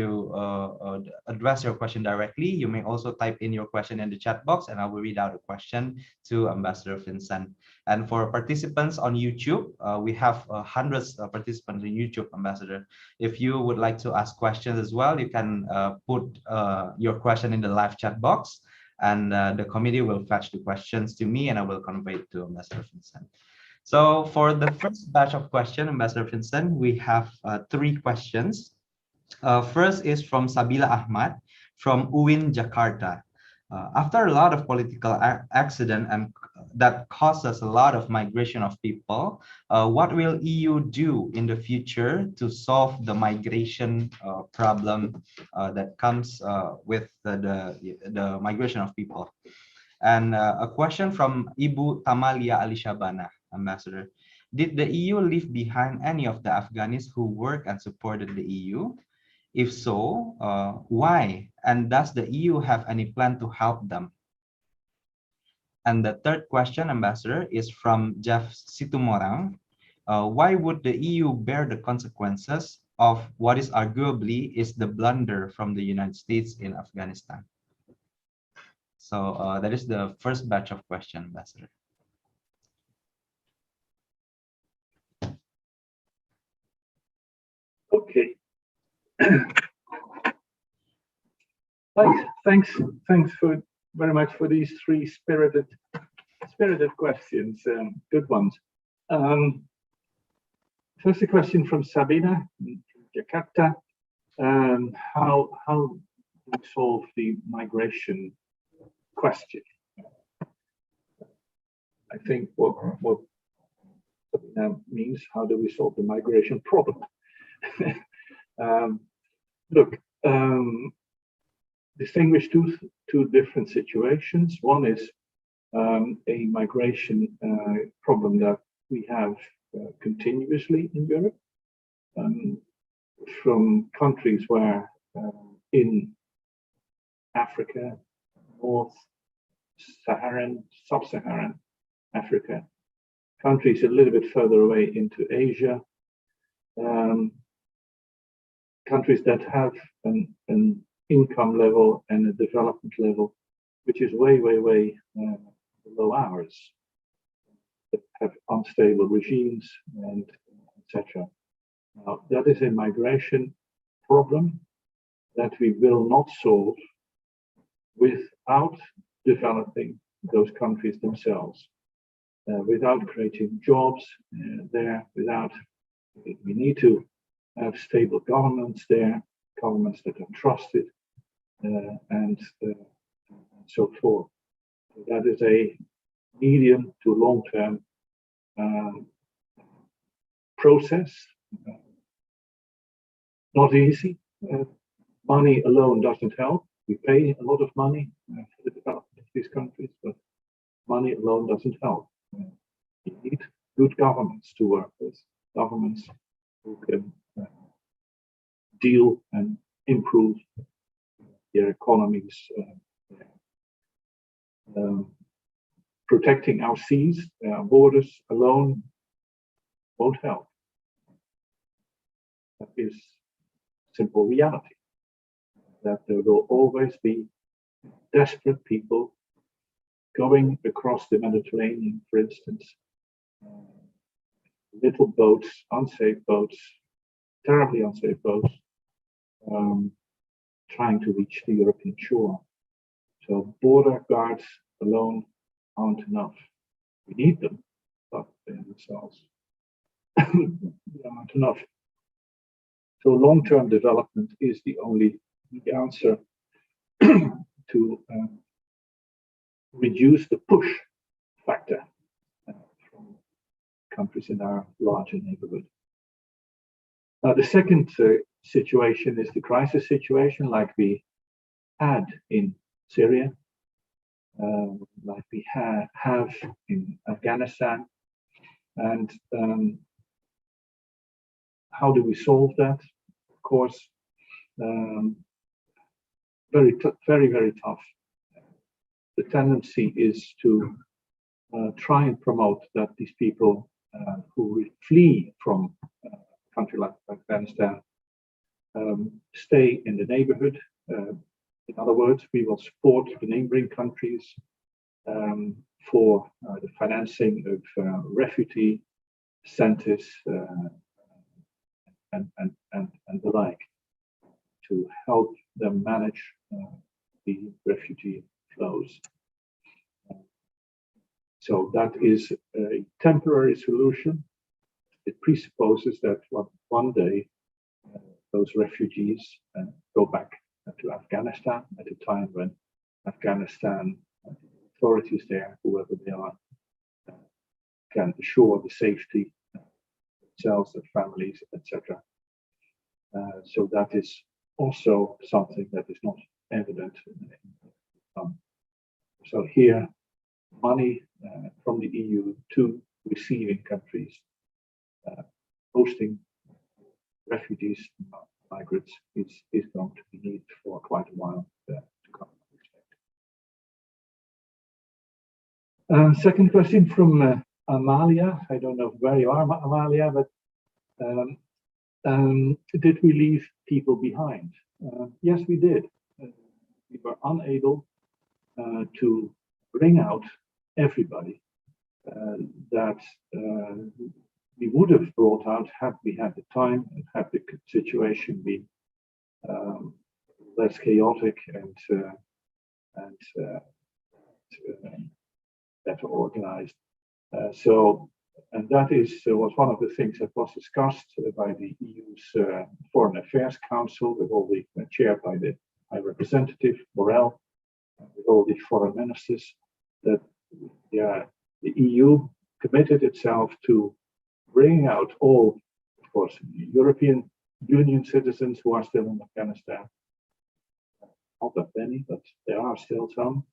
address your question directly, you may also type in your question in the chat box, and I will read out the question to Ambassador Vincent. And for participants on YouTube, we have hundreds of participants on YouTube, Ambassador. If you would like to ask questions as well, you can put your question in the live chat box, and the committee will fetch the questions to me, and I will convey it to Ambassador Vincent. So for the first batch of questions, Ambassador Vincent, we have three questions. First is from Sabila Ahmad from UIN Jakarta. After a lot of political accident and that causes a lot of migration of people, what will EU do in the future to solve the migration problem that comes with the migration of people? And a question from Ibu Tamalia Alishabana, Ambassador. Did the EU leave behind any of the Afghans who worked and supported the EU? If so, why? And does the EU have any plan to help them? And the third question, Ambassador, is from Jeff Situmorang. Why would the EU bear the consequences of what is arguably is the blunder from the United States in Afghanistan? So that is the first batch of questions, Ambassador. Okay. Thanks for very much for these three spirited questions. Good ones. First, a question from Sabina from Jakarta. How do we solve the migration question? I think what Sabina means, how do we solve the migration problem? Look, distinguish two different situations. One is a migration problem that we have continuously in Europe from countries where in Africa, North Saharan, Sub-Saharan Africa, countries a little bit further away into Asia, countries that have an income level and a development level which is way below ours, that have unstable regimes and etc. Now, that is a migration problem that we will not solve without developing those countries themselves, without creating jobs there, we need to have stable governments there, governments that are trusted, and so forth. So that is a medium to long-term process. Not easy. Money alone doesn't help. We pay a lot of money for the development of these countries, but money alone doesn't help. You need good governments to work with, governments who can deal and improve their economies. Protecting our seas, our borders alone won't help. That is simple reality. That there will always be desperate people going across the Mediterranean, for instance, little boats, unsafe boats, terribly unsafe boats, trying to reach the European shore. So border guards alone aren't enough. We need them, but they themselves aren't enough. So long-term development is the only answer to reduce the push factor from countries in our larger neighborhood. The second situation is the crisis situation, like we had in Syria, like we have in Afghanistan. And how do we solve that? Of course, very tough. The tendency is to try and promote that these people who flee from country like Afghanistan, stay in the neighborhood. In other words, we will support the neighboring countries for the financing of refugee centers and the like, to help them manage the refugee flows. So that is a temporary solution. It presupposes that one day those refugees go back to Afghanistan at a time when Afghanistan authorities there, whoever they are, can assure the safety of themselves, their families, etc. So that is also something that is not evident. So here, money from the EU to receiving countries hosting refugees, migrants, is going to be needed for quite a while to come. Second question from Amalia. I don't know where you are, Amalia, but did we leave people behind? Yes, we did. We were unable to bring out everybody that we would have brought out had we had the time and had the situation been less chaotic and better organized. And that was one of the things that was discussed by the EU's Foreign Affairs Council, with all the chaired by the High Representative Borrell, with all the foreign ministers, that the EU committed itself to bringing out all, of course, European Union citizens who are still in Afghanistan. Not that many, but there are still some.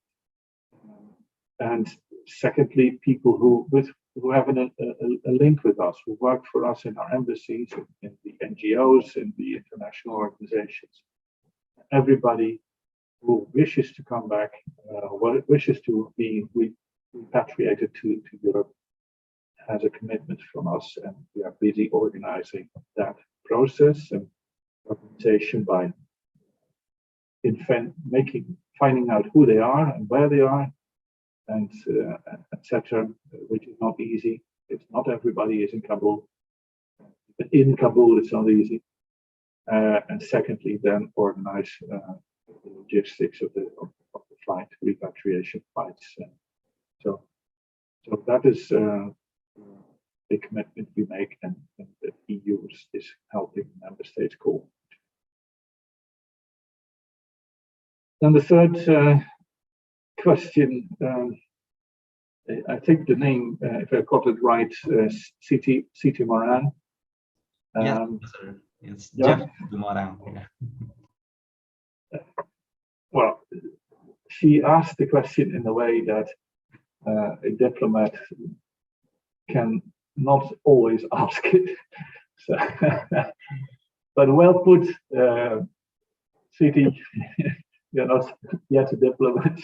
And secondly, people who have a link with us, who work for us in our embassies, in the NGOs, in the international organizations. Everybody who wishes to come back, wishes to be repatriated to Europe, has a commitment from us, and we are busy organizing that process and organization by finding out who they are and where they are, and etc., which is not easy. It's not everybody is in Kabul. But in Kabul, it's not easy. And secondly, then organize the logistics of the flight, repatriation flights. So that is a commitment we make, and the EU is helping member states cope. Then the third question, I think the name, if I got it right, Siti Moran. Yes, sir. It's yeah. Jeff Moran. Yeah. Well, she asked the question in a way that a diplomat can not always ask it. So, but well put, Siti. You're not yet a diplomat.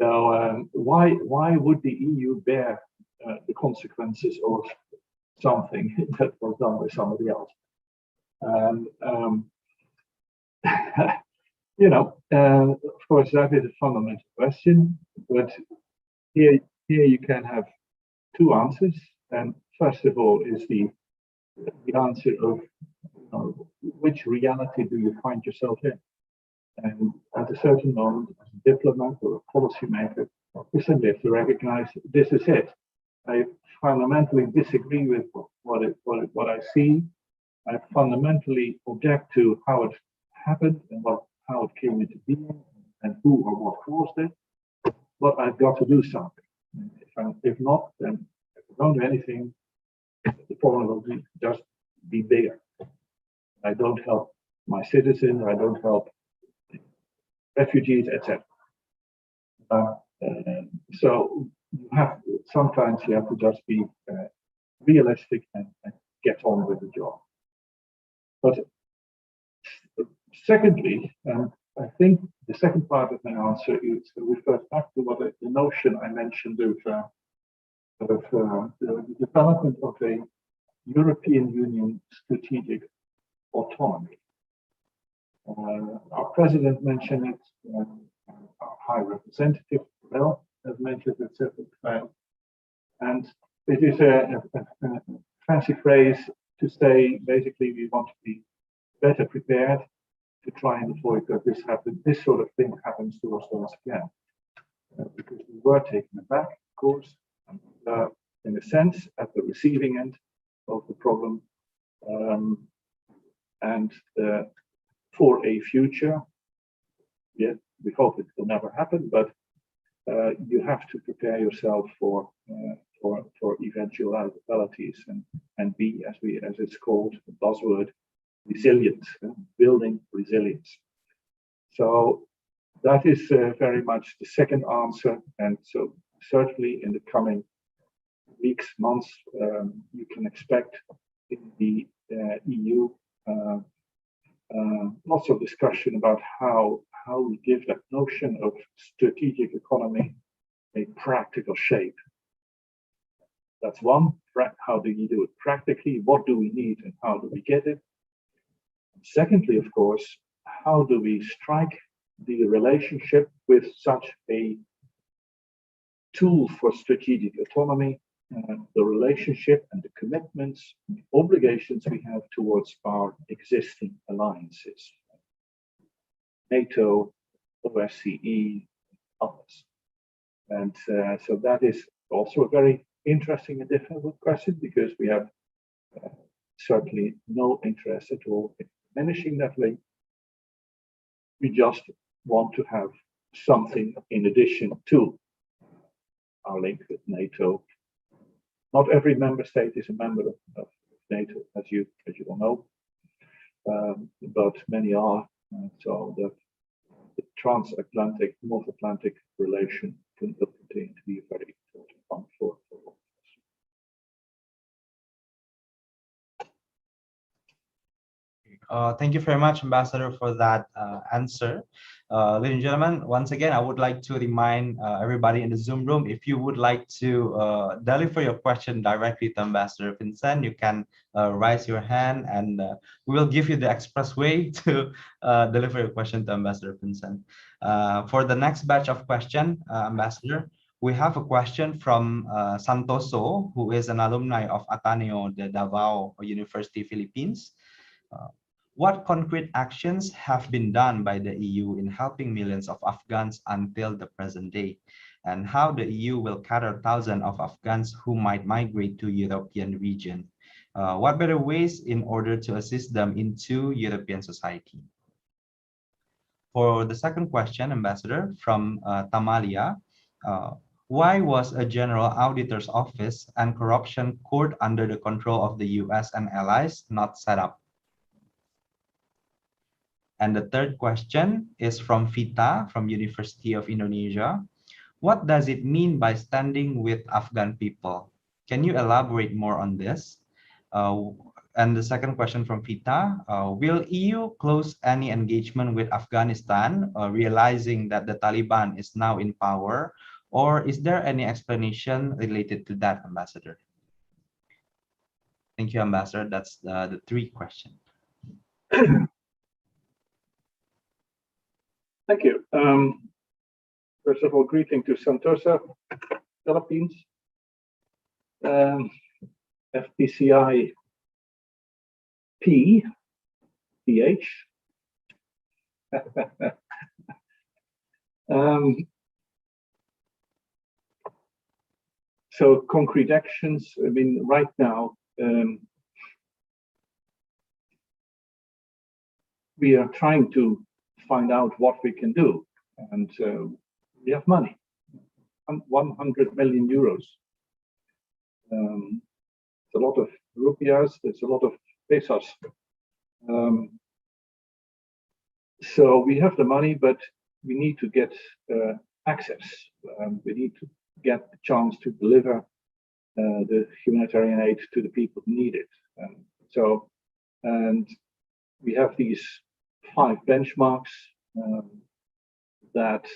So why would the EU bear the consequences of something that was done by somebody else? Of course, that is a fundamental question. But here you can have two answers. And first of all is the answer of which reality do you find yourself in? And at a certain moment, as a diplomat or a policymaker, we simply have to recognize this is it. I fundamentally disagree with what I see. I fundamentally object to how it happened and how it came into being and who or what caused it. But I've got to do something. If not, then if I don't do anything, the problem will just be bigger. I don't help my citizens. I don't help refugees, etc. So sometimes you have to just be realistic and get on with the job. But secondly, I think the second part of my answer is refers back to the notion I mentioned of the development of a European Union strategic autonomy. Our president mentioned it, our High Representative Borrell has mentioned it several times, and it is a fancy phrase to say basically we want to be better prepared to try and avoid that this sort of thing happens to ourselves again. Because we were taken aback, of course, in a sense, at the receiving end of the problem, and for a future, yeah, we hope it will never happen, but you have to prepare yourself for eventualities and be, as it's called, the buzzword, resilient, building resilience. So that is very much the second answer, and so certainly in the coming weeks, months, you can expect in the EU lots of discussion about how we give that notion of strategic economy a practical shape. That's one. How do you do it practically? What do we need and how do we get it? And secondly, of course, how do we strike the relationship with such a tool for strategic autonomy, the relationship and the commitments, and the obligations we have towards our existing alliances, NATO, OSCE, others. And so that is also a very interesting and difficult question, because we have certainly no interest at all in diminishing that link. We just want to have something in addition to our link with NATO. Not every member state is a member of NATO, as you all know, but many are. So the transatlantic, North Atlantic relation will continue to be a very important one for all of us. Thank you very much, Ambassador, for that answer. Ladies and gentlemen, once again, I would like to remind everybody in the Zoom room, if you would like to deliver your question directly to Ambassador Vincent, you can raise your hand, and we will give you the express way to deliver your question to Ambassador Vincent. For the next batch of question, Ambassador, we have a question from Santoso, who is an alumni of Ateneo de Davao University, Philippines. What concrete actions have been done by the EU in helping millions of Afghans until the present day? And how the EU will cater thousands of Afghans who might migrate to European region? What better ways in order to assist them into European society? For the second question, Ambassador, from Tamalia, why was a General Auditor's Office and Corruption Court under the control of the US and allies not set up? And the third question is from Vita from University of Indonesia. What does it mean by standing with Afghan people? Can you elaborate more on this? And the second question from Vita, will EU close any engagement with Afghanistan, realizing that the Taliban is now in power? Or is there any explanation related to that, Ambassador? Thank you, Ambassador. That's the three questions. Thank you. First of all, greeting to Santosa, Philippines, FPCI PH. So concrete actions, I mean, right now, we are trying to find out what we can do, and we have money, 100 million euros. It's a lot of rupiahs, it's a lot of pesos. So we have the money, but we need to get access. We need to get the chance to deliver the humanitarian aid to the people who need it. And we have these 5 benchmarks that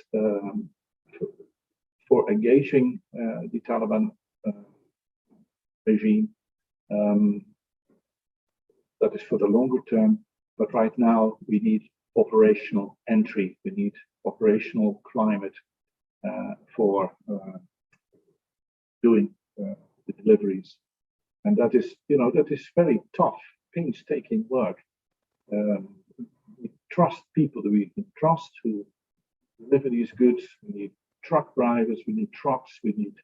for engaging the Taliban regime, that is for the longer term. But right now we need operational entry. We need operational climate for doing the deliveries, and that is, that is very tough, painstaking work. We trust people that we can trust who deliver these goods. We need truck drivers. We need trucks. We need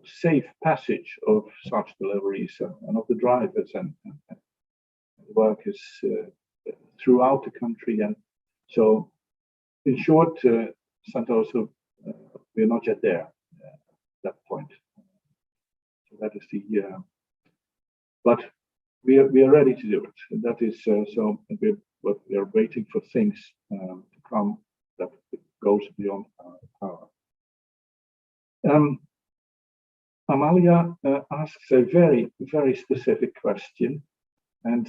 safe passage of such deliveries and of the drivers and workers throughout the country. And so, in short, Santoso, we are not yet there at that point. So that is the, but we are ready to do it. And that is so. We are waiting for things to come that goes beyond our power. Amalia asks a very, very specific question, and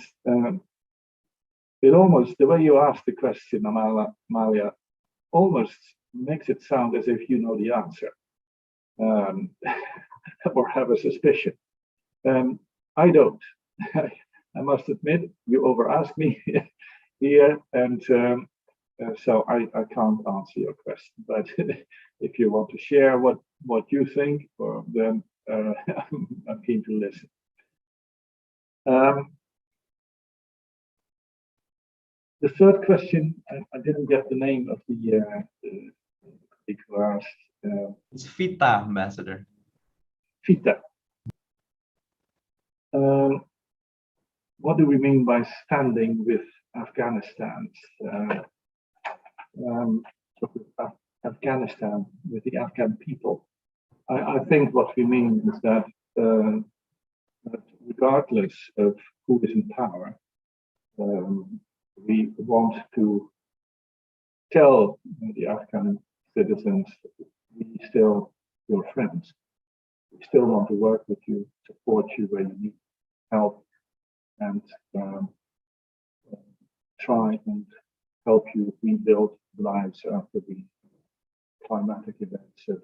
it almost, the way you ask the question, Amalia, almost makes it sound as if you know the answer, or have a suspicion. I don't. I must admit, you over-asked me here, and so I can't answer your question. But if you want to share what you think, then I'm keen to listen. The third question, I didn't get the name of the who asked. It's Vita, Ambassador. Vita. What do we mean by standing with Afghanistan? Afghanistan, with the Afghan people. I think what we mean is that regardless of who is in power, we want to tell the Afghan citizens we still your friends. We still want to work with you, support you where you need help, and try and help you rebuild lives after the climatic events of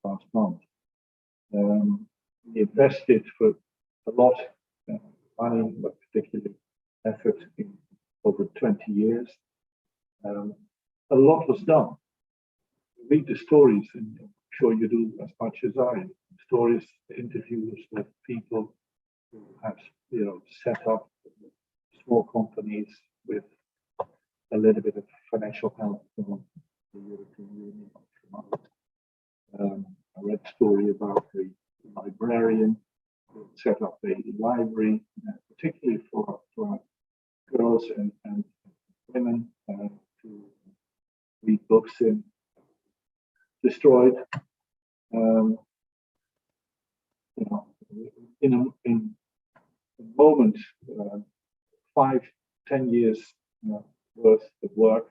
last month. We invested for a lot of money, but particularly effort in over 20 years. A lot was done. Read the stories, and I'm sure you do as much as I. Stories, interviews with people who have, set up small companies with a little bit of financial help from the European Union. I read a story about a librarian who set up a library, particularly for girls and women to read books in. Destroyed, in a moment, 5-10 years worth of work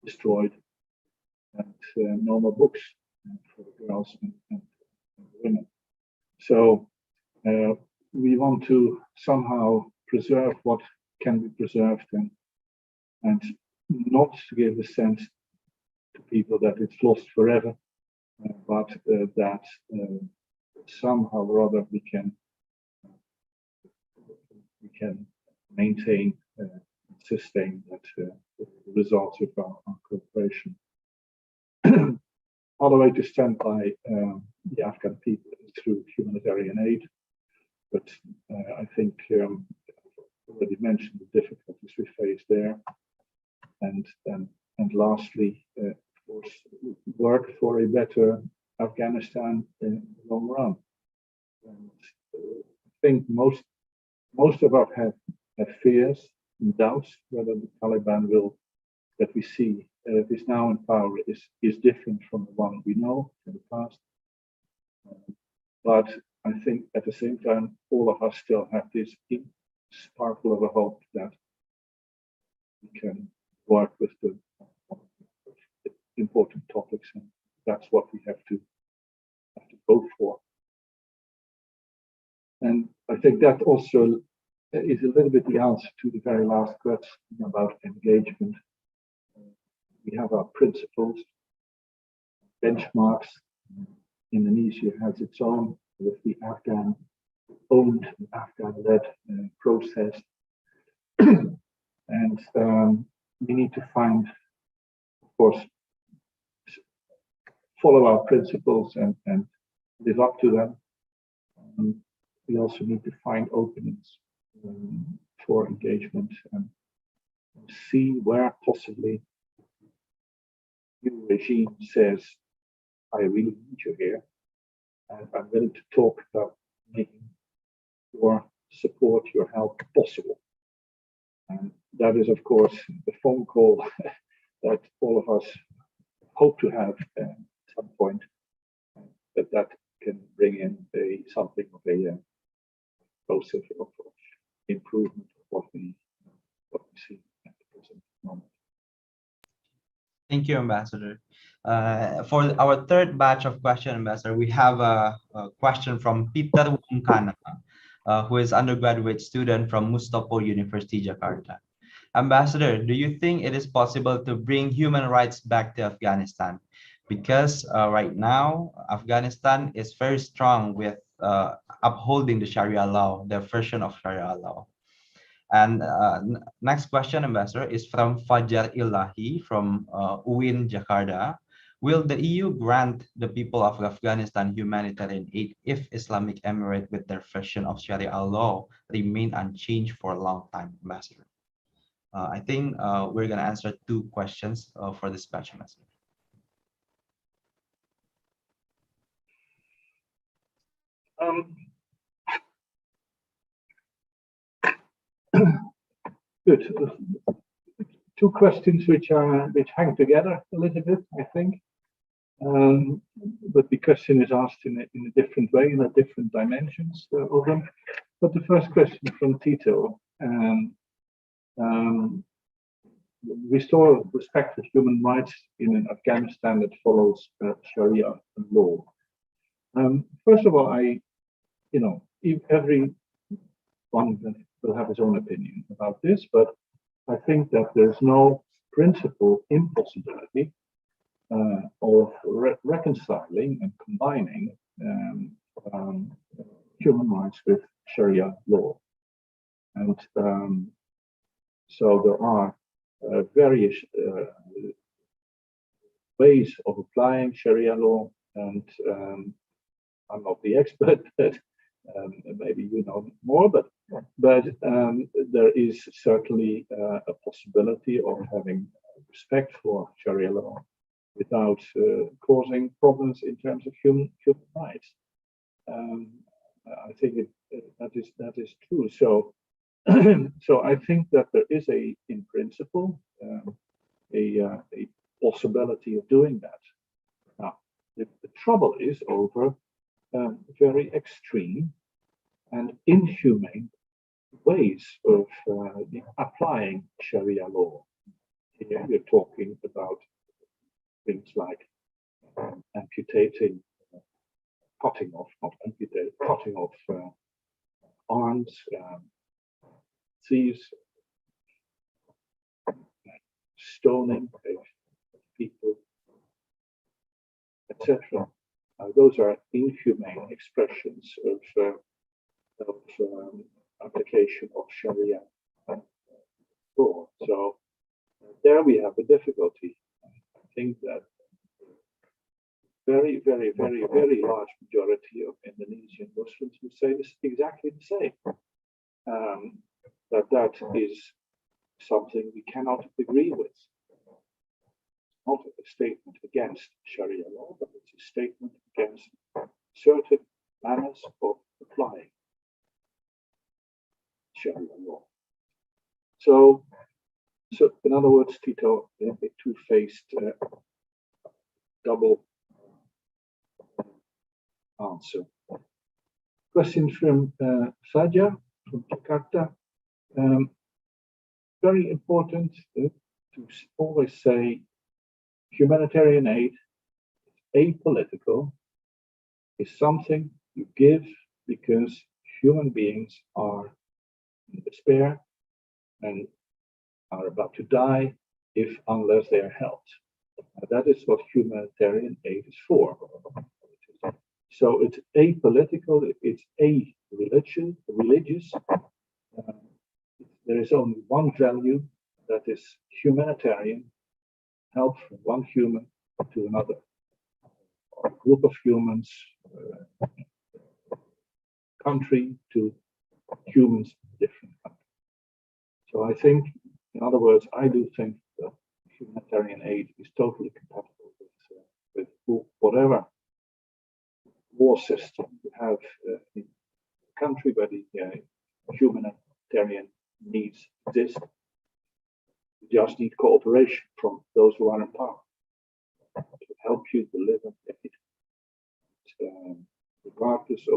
destroyed, and no more books for the girls and women. So we want to somehow preserve what can be preserved, and not to give the sense to people that it's lost forever, but that somehow or other we can maintain and sustain that the results of our cooperation. Other way to stand by the Afghan people is through humanitarian aid, but I think I already mentioned the difficulties we face there, and lastly, of course, work for a better Afghanistan in the long run. And I think most of us have fears and doubts whether the Taliban that we see is now in power is different from the one we know in the past. But I think at the same time, all of us still have this sparkle of a hope that we can work with the important topics, and that's what we have to go for. And I think that also is a little bit the answer to the very last question about engagement. We have our principles, benchmarks. Indonesia has its own with the Afghan owned, Afghan-led process. And we need to find, of course, follow our principles and live up to them. We also need to find openings for engagement and see where possibly the new regime says, I really need you here, and I'm willing to talk about making your support, your help possible. And that is, of course, the phone call that all of us hope to have at some point, that can bring in something of a process of improvement of what we see at the present moment. Thank you, Ambassador. For our third batch of question, Ambassador, we have a question from Peter Wungkana, who is undergraduate student from Mustafa University, Jakarta. Ambassador, do you think it is possible to bring human rights back to Afghanistan? Because right now, Afghanistan is very strong with upholding the Sharia law, their version of Sharia law. And next question, Ambassador, is from Fajar Ilahi from UIN, Jakarta. Will the EU grant the people of Afghanistan humanitarian aid if Islamic Emirate with their version of Sharia law remain unchanged for a long time, Ambassador? I think we're going to answer two questions for this batch, Ambassador. Good. Two questions which hang together a little bit, I think. But the question is asked in a different way, in a different dimensions of them. But the first question from Tito, restore respect for human rights in an Afghanistan that follows Sharia law. First of all, everyone will have his own opinion about this, but I think that there's no principal impossibility of reconciling and combining human rights with Sharia law. And so there are various ways of applying Sharia law, and I'm not the expert, but maybe you know more, but there is certainly a possibility of having respect for Sharia law without causing problems in terms of human rights. I think that is true. So, so I think that there is in principle, a possibility of doing that. Now, the trouble is over very extreme and inhumane ways of applying Sharia law. Here we're talking about things like amputating, cutting off arms, thieves, stoning people, etc. Those are inhumane expressions of application of Sharia law. So there we have a difficulty. I think that very, very, very, very large majority of Indonesian Muslims would say this exactly the same. That is something we cannot agree with. It's not a statement against Sharia law, but it's a statement against certain manners of applying Sharia law. So in other words, Tito, a two-faced double answer. Question from Fajar from Jakarta. Very important to always say humanitarian aid is apolitical, is something you give because human beings are in despair and are about to die unless they are helped. That is what humanitarian aid is for. So it's apolitical, it's a religious. There is only one value, that is humanitarian, help from one human to another, or a group of humans, country to humans in different countries. So I think, in other words, I do think that humanitarian aid is totally compatible with whatever war system you have in the country where the humanitarian needs exist. You just need cooperation from those who are in power to help you deliver aid, regardless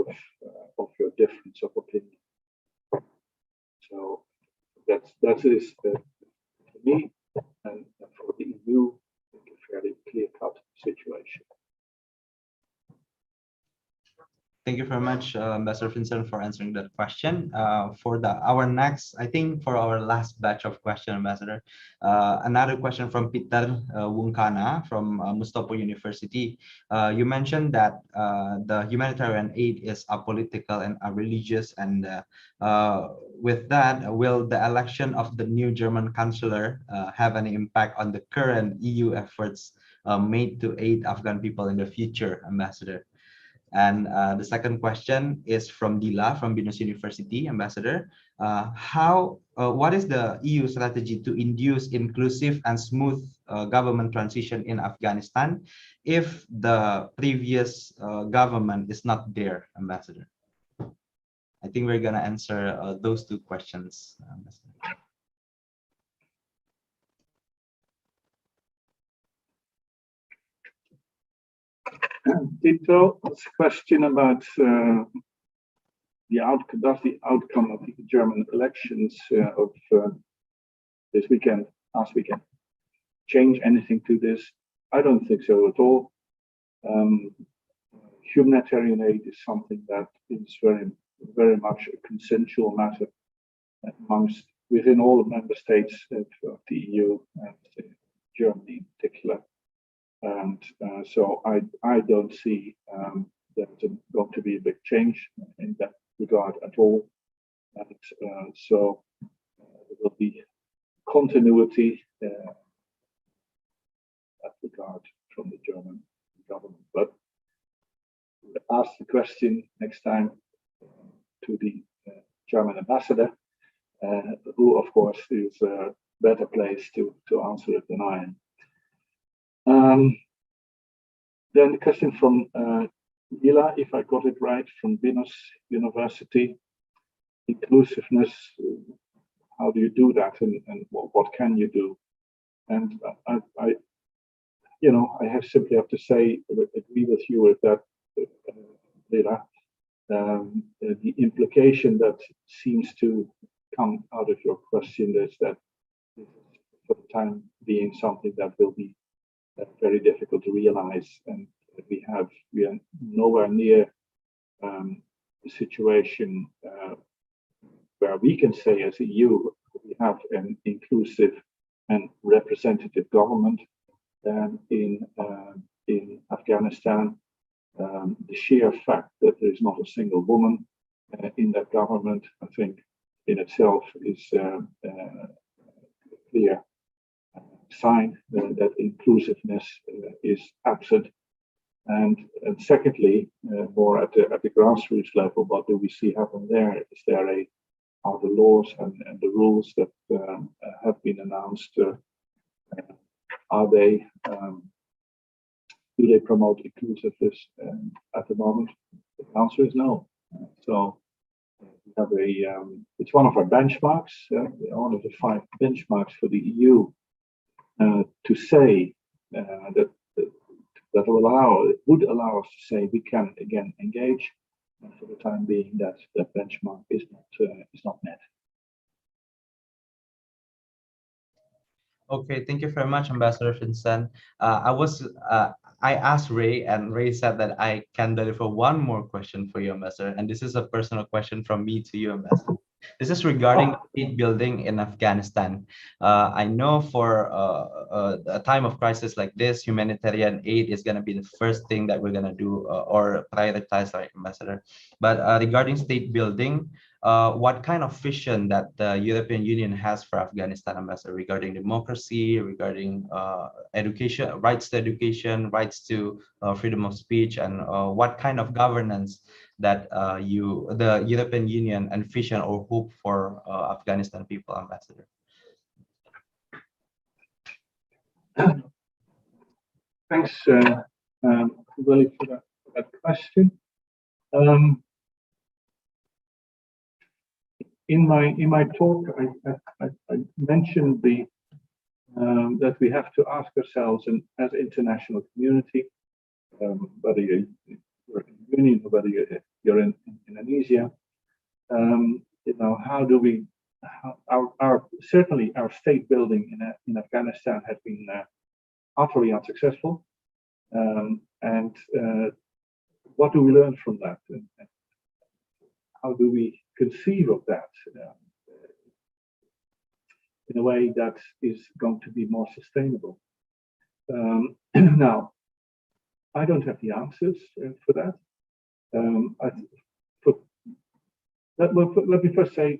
of your difference of opinion. So that is for me and for the EU a fairly clear-cut situation. Thank you very much, Ambassador Vincent, for answering that question. For our next, I think for our last batch of questions, Ambassador, another question from Peter Wungkana from Mustopo University. You mentioned that the humanitarian aid is apolitical and religious, and with that, will the election of the new German Chancellor have any impact on the current EU efforts made to aid Afghan people in the future, Ambassador? And the second question is from Dila from Binus University, Ambassador. What is the EU strategy to induce inclusive and smooth government transition in Afghanistan if the previous government is not there, Ambassador? I think we're going to answer those two questions, Ambassador. Tito, it's a question about the outcome of the German elections of this weekend, last weekend, change anything to this? I don't think so at all. Humanitarian aid is something that is very much a consensual matter within all the member states of the EU and Germany in particular. And so I don't see there's going to be a big change in that regard at all. And so there will be continuity that regard from the German government. But ask the question next time to the German ambassador, who of course is better placed to answer it than I am. Then the question from Ila, if I got it right, from Binus University, inclusiveness, how do you do that, and what can you do? And I simply have to say, agree with you with that, Ila. The implication that seems to come out of your question is that for the time being something that will be very difficult to realize, and we are nowhere near the situation where we can say as EU we have an inclusive and representative government in Afghanistan. The sheer fact that there is not a single woman in that government, I think, in itself is a clear sign that inclusiveness is absent. And secondly, more at the grassroots level, what do we see happen there? Are the laws and the rules that have been announced, do they promote inclusiveness at the moment? The answer is no. So we have it's one of our benchmarks, one of the 5 benchmarks for the EU. To say that would allow us to say we can again engage, and for the time being that benchmark is not met. Okay, thank you very much, Ambassador Vincent. I asked Ray, and Ray said that I can deliver one more question for you, Ambassador. And this is a personal question from me to you, Ambassador. This is regarding Oh, state building in Afghanistan. I know for a time of crisis like this, humanitarian aid is going to be the first thing that we're going to do or prioritize, right, Ambassador? But regarding state building, what kind of vision that the European Union has for Afghanistan, Ambassador, regarding democracy, regarding education, rights to freedom of speech, and what kind of governance that the European Union, envision or hope for Afghanistan people, Ambassador? thanks, Willie, for that question. Um, in my talk, I mentioned that we have to ask ourselves, and as international community, whether you're in the Union or whether you're in Indonesia, how do we? Certainly our state building in Afghanistan has been utterly unsuccessful, and what do we learn from that? And how do we conceive of that in a way that is going to be more sustainable? Now, I don't have the answers for that. Let me first say,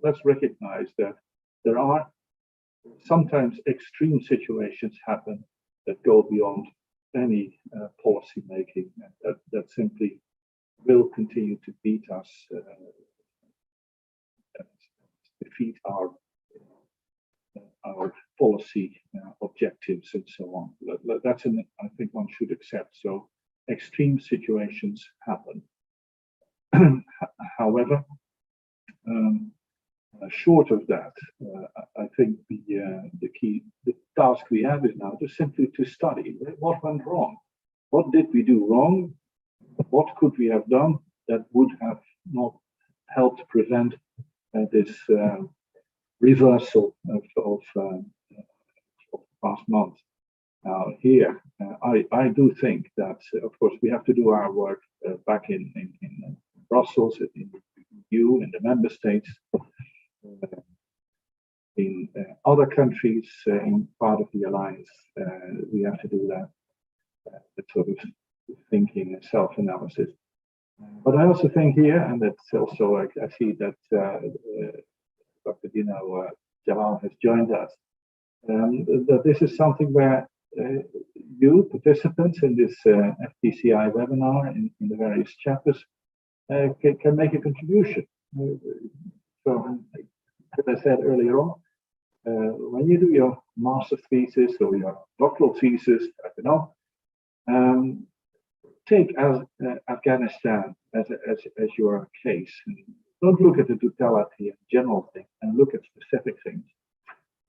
let's recognize that there are sometimes extreme situations happen that go beyond any policy making, that simply will continue to beat us, defeat our policy objectives and so on. That's I think one should accept. So extreme situations happen. However, short of that, I think the task we have is now simply to study what went wrong. What did we do wrong? What could we have done that would have not helped prevent this reversal of past month? Now, here, I do think that, of course, we have to do our work back in Brussels, in the EU, in the member states, in other countries, in part of the alliance. We have to do that sort of thinking and self-analysis. But I also think here, and that's also, I see that Dr. Dino Jalal has joined us, that this is something where you, participants in this FPCI webinar, in the various chapters, can make a contribution. So, as I said earlier on, when you do your master's thesis or your doctoral thesis, I don't know, take Afghanistan as your case. Don't look at the totality and general thing, and look at specific things,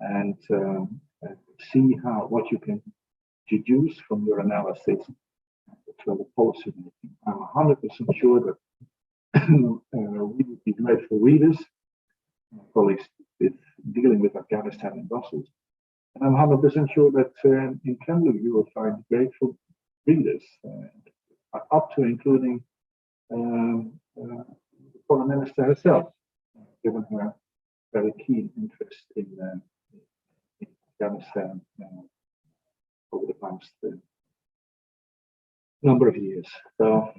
and see what you can deduce from your analysis to the policy making. I'm 100% sure that we would be grateful readers, colleagues dealing with Afghanistan in Brussels, and I'm 100% sure that in Kremlin you will find grateful readers, up to including the Foreign Minister herself, given her very keen interest in Afghanistan over the past number of years. So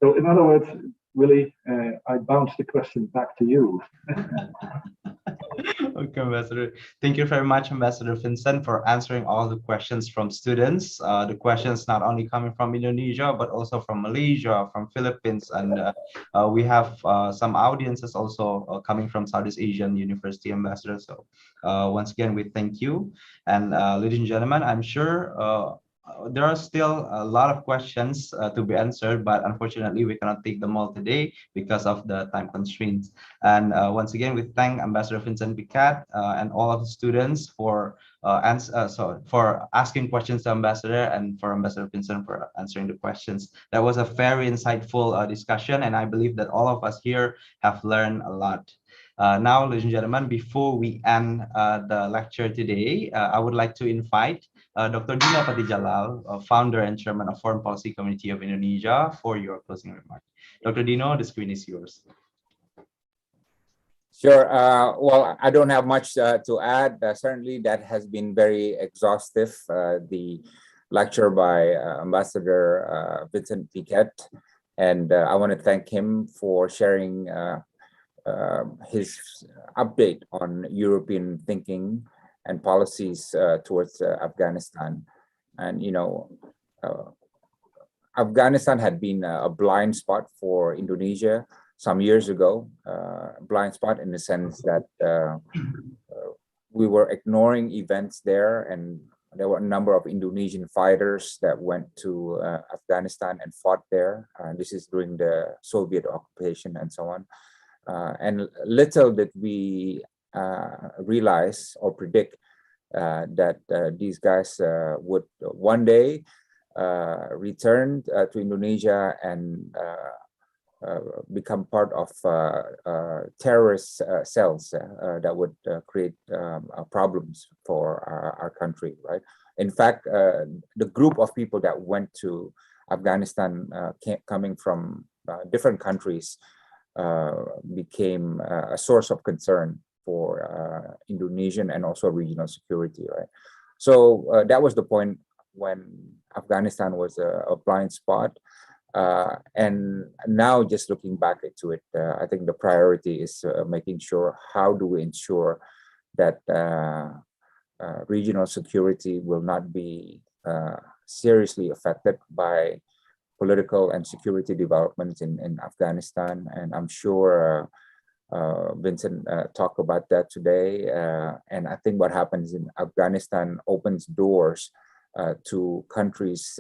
in other words, Willie, I bounce the question back to you. Okay, Ambassador. Thank you very much, Ambassador Vincent, for answering all the questions from students. The questions not only coming from Indonesia, but also from Malaysia, from Philippines, and we have some audiences also coming from Southeast Asian University, Ambassador. So once again, we thank you. And ladies and gentlemen, I'm sure there are still a lot of questions to be answered, but unfortunately we cannot take them all today because of the time constraints. And once again, we thank Ambassador Vincent Piket and all of the students for asking questions to Ambassador, and for Ambassador Vincent for answering the questions. That was a very insightful discussion, and I believe that all of us here have learned a lot. Now, ladies and gentlemen, before we end the lecture today, I would like to invite Dr. Dino Patijalal, founder and chairman of Foreign Policy Committee of Indonesia, for your closing remark. Dr. Dino, the screen is yours. Sure. Well, I don't have much to add. Certainly, that has been very exhaustive. The lecture by Ambassador Vincent Piket, and I want to thank him for sharing his update on European thinking and policies towards Afghanistan. And Afghanistan had been a blind spot for Indonesia some years ago, blind spot in the sense that we were ignoring events there, and there were a number of Indonesian fighters that went to Afghanistan and fought there. This is during the Soviet occupation and so on. And little did we realize or predict that these guys would one day return to Indonesia and become part of terrorist cells that would create problems for our country, right? In fact, the group of people that went to Afghanistan coming from different countries became a source of concern for Indonesian and also regional security, right? So that was the point when Afghanistan was a blind spot. And now just looking back into it, I think the priority is making sure how do we ensure that regional security will not be seriously affected by political and security developments in Afghanistan. And I'm sure Vincent talked about that today. And I think what happens in Afghanistan opens doors to countries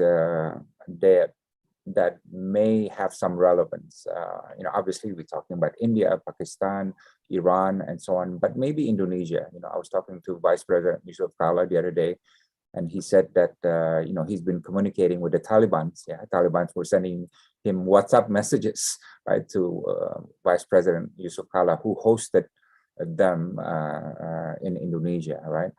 that may have some relevance. Obviously we're talking about India, Pakistan, Iran, and so on, but maybe Indonesia. I was talking to Vice President Yusuf Kala the other day, and he said that, he's been communicating with the Taliban. Yeah, Taliban were sending him WhatsApp messages, right, to Vice President Yusuf Kala, who hosted them in Indonesia, right?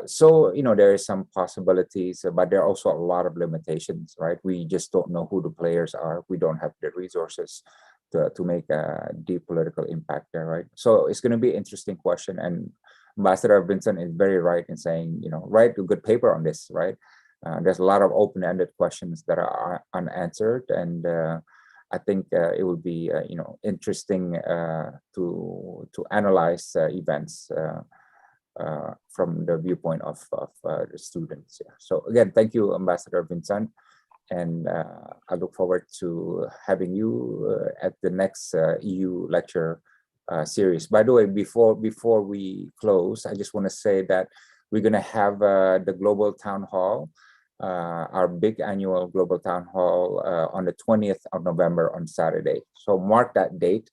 So, there is some possibilities, but there are also a lot of limitations, right? We just don't know who the players are. We don't have the resources to make a deep political impact there, right? So it's going to be an interesting question. And Ambassador Vincent is very right in saying, write a good paper on this, right? There's a lot of open-ended questions that are unanswered. And I think it would be, interesting to analyze events from the viewpoint of the students. Yeah. So again, thank you, Ambassador Vincent, and I look forward to having you at the next EU lecture series. By the way, before we close, I just want to say that we're going to have the Global Town Hall, our big annual Global Town Hall on the 20th of November on Saturday. So mark that date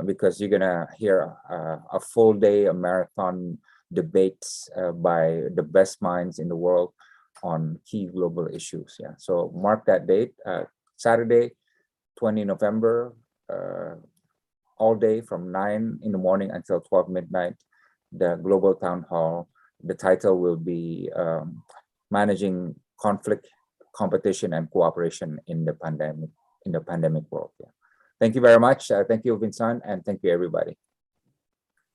because you're going to hear a full day, a marathon debates by the best minds in the world on key global issues. Yeah, so mark that date, Saturday, 20 November, all day from 9 in the morning until 12 midnight, the Global Town Hall. The title will be Managing Conflict, Competition, and Cooperation in the pandemic world. Yeah. Thank you very much. Thank you, Vincent, and thank you, everybody.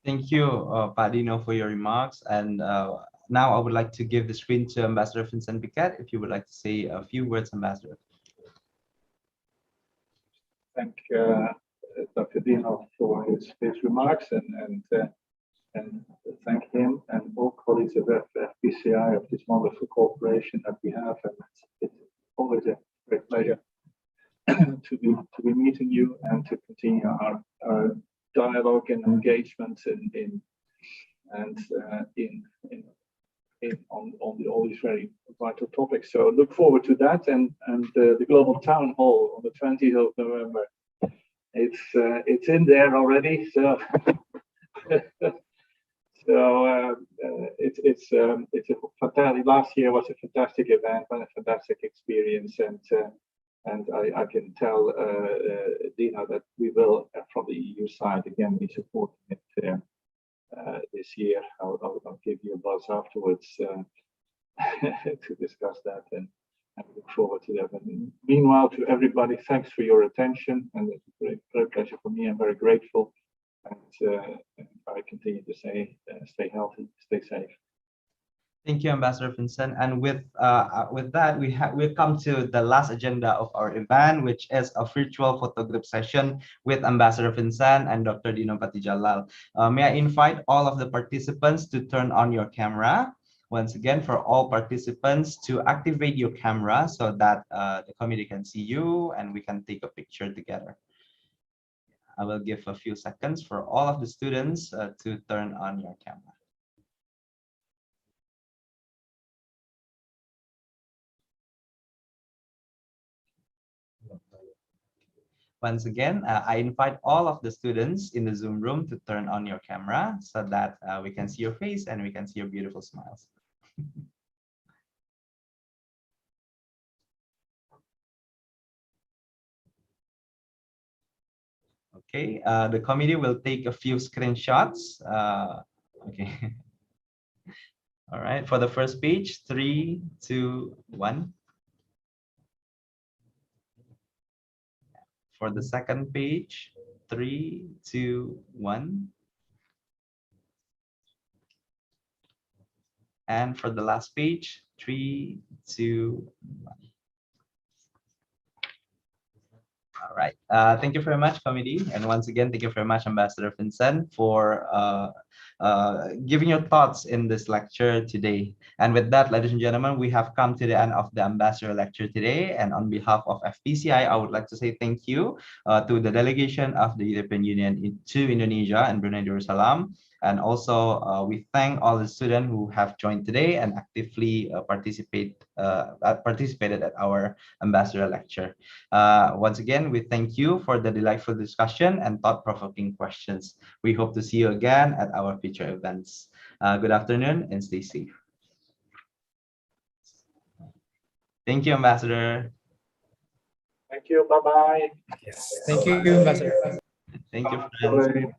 Thank you, Pak Dino, for your remarks. And now I would like to give the screen to Ambassador Vincent Piket, if you would like to say a few words, Ambassador. Thank Dr. Dino for his remarks, and thank him and all colleagues of FPCI of this wonderful cooperation that we have. And it's always a great pleasure to be meeting you and to continue our dialogue and engagement on all these very vital topics. So look forward to that, and the Global Town Hall on the 20th of November. It's in there already. So it's a fantastic. Last year was a fantastic event and a fantastic experience, and I can tell Dino that we will, from the EU side, again be supporting it this year. I'll give you a buzz afterwards. to discuss that, and I look forward to that. And meanwhile, to everybody, thanks for your attention, and it's a great pleasure for me. I'm very grateful, and I continue to say, stay healthy, stay safe. Thank you, Ambassador Vincent. And with that, we've come to the last agenda of our event, which is a virtual photo group session with Ambassador Vincent and Dr. Dino Patijalal. May I invite all of the participants to turn on your camera. Once again, for all participants to activate your camera so that the committee can see you and we can take a picture together. I will give a few seconds for all of the students to turn on your camera. Once again, I invite all of the students in the Zoom room to turn on your camera so that we can see your face and we can see your beautiful smiles. Okay, the committee will take a few screenshots. Okay. All right, for the first page, 3, 2, 1. For the second page, 3, 2, 1. And for the last page, 3, 2, 1. All right. Thank you very much, committee. And once again, thank you very much, Ambassador Vincent, for giving your thoughts in this lecture today. And with that, ladies and gentlemen, we have come to the end of the Ambassador lecture today. And on behalf of FPCI, I would like to say thank you to the delegation of the European Union to Indonesia and Brunei Darussalam. And also, we thank all the students who have joined today and actively participated at our Ambassador lecture. Once again, we thank you for the delightful discussion and thought-provoking questions. We hope to see you again at our future events. Good afternoon and stay safe. Thank you, Ambassador. Thank you. Bye-bye. Yes. Thank you, Ambassador. Thank you, friends.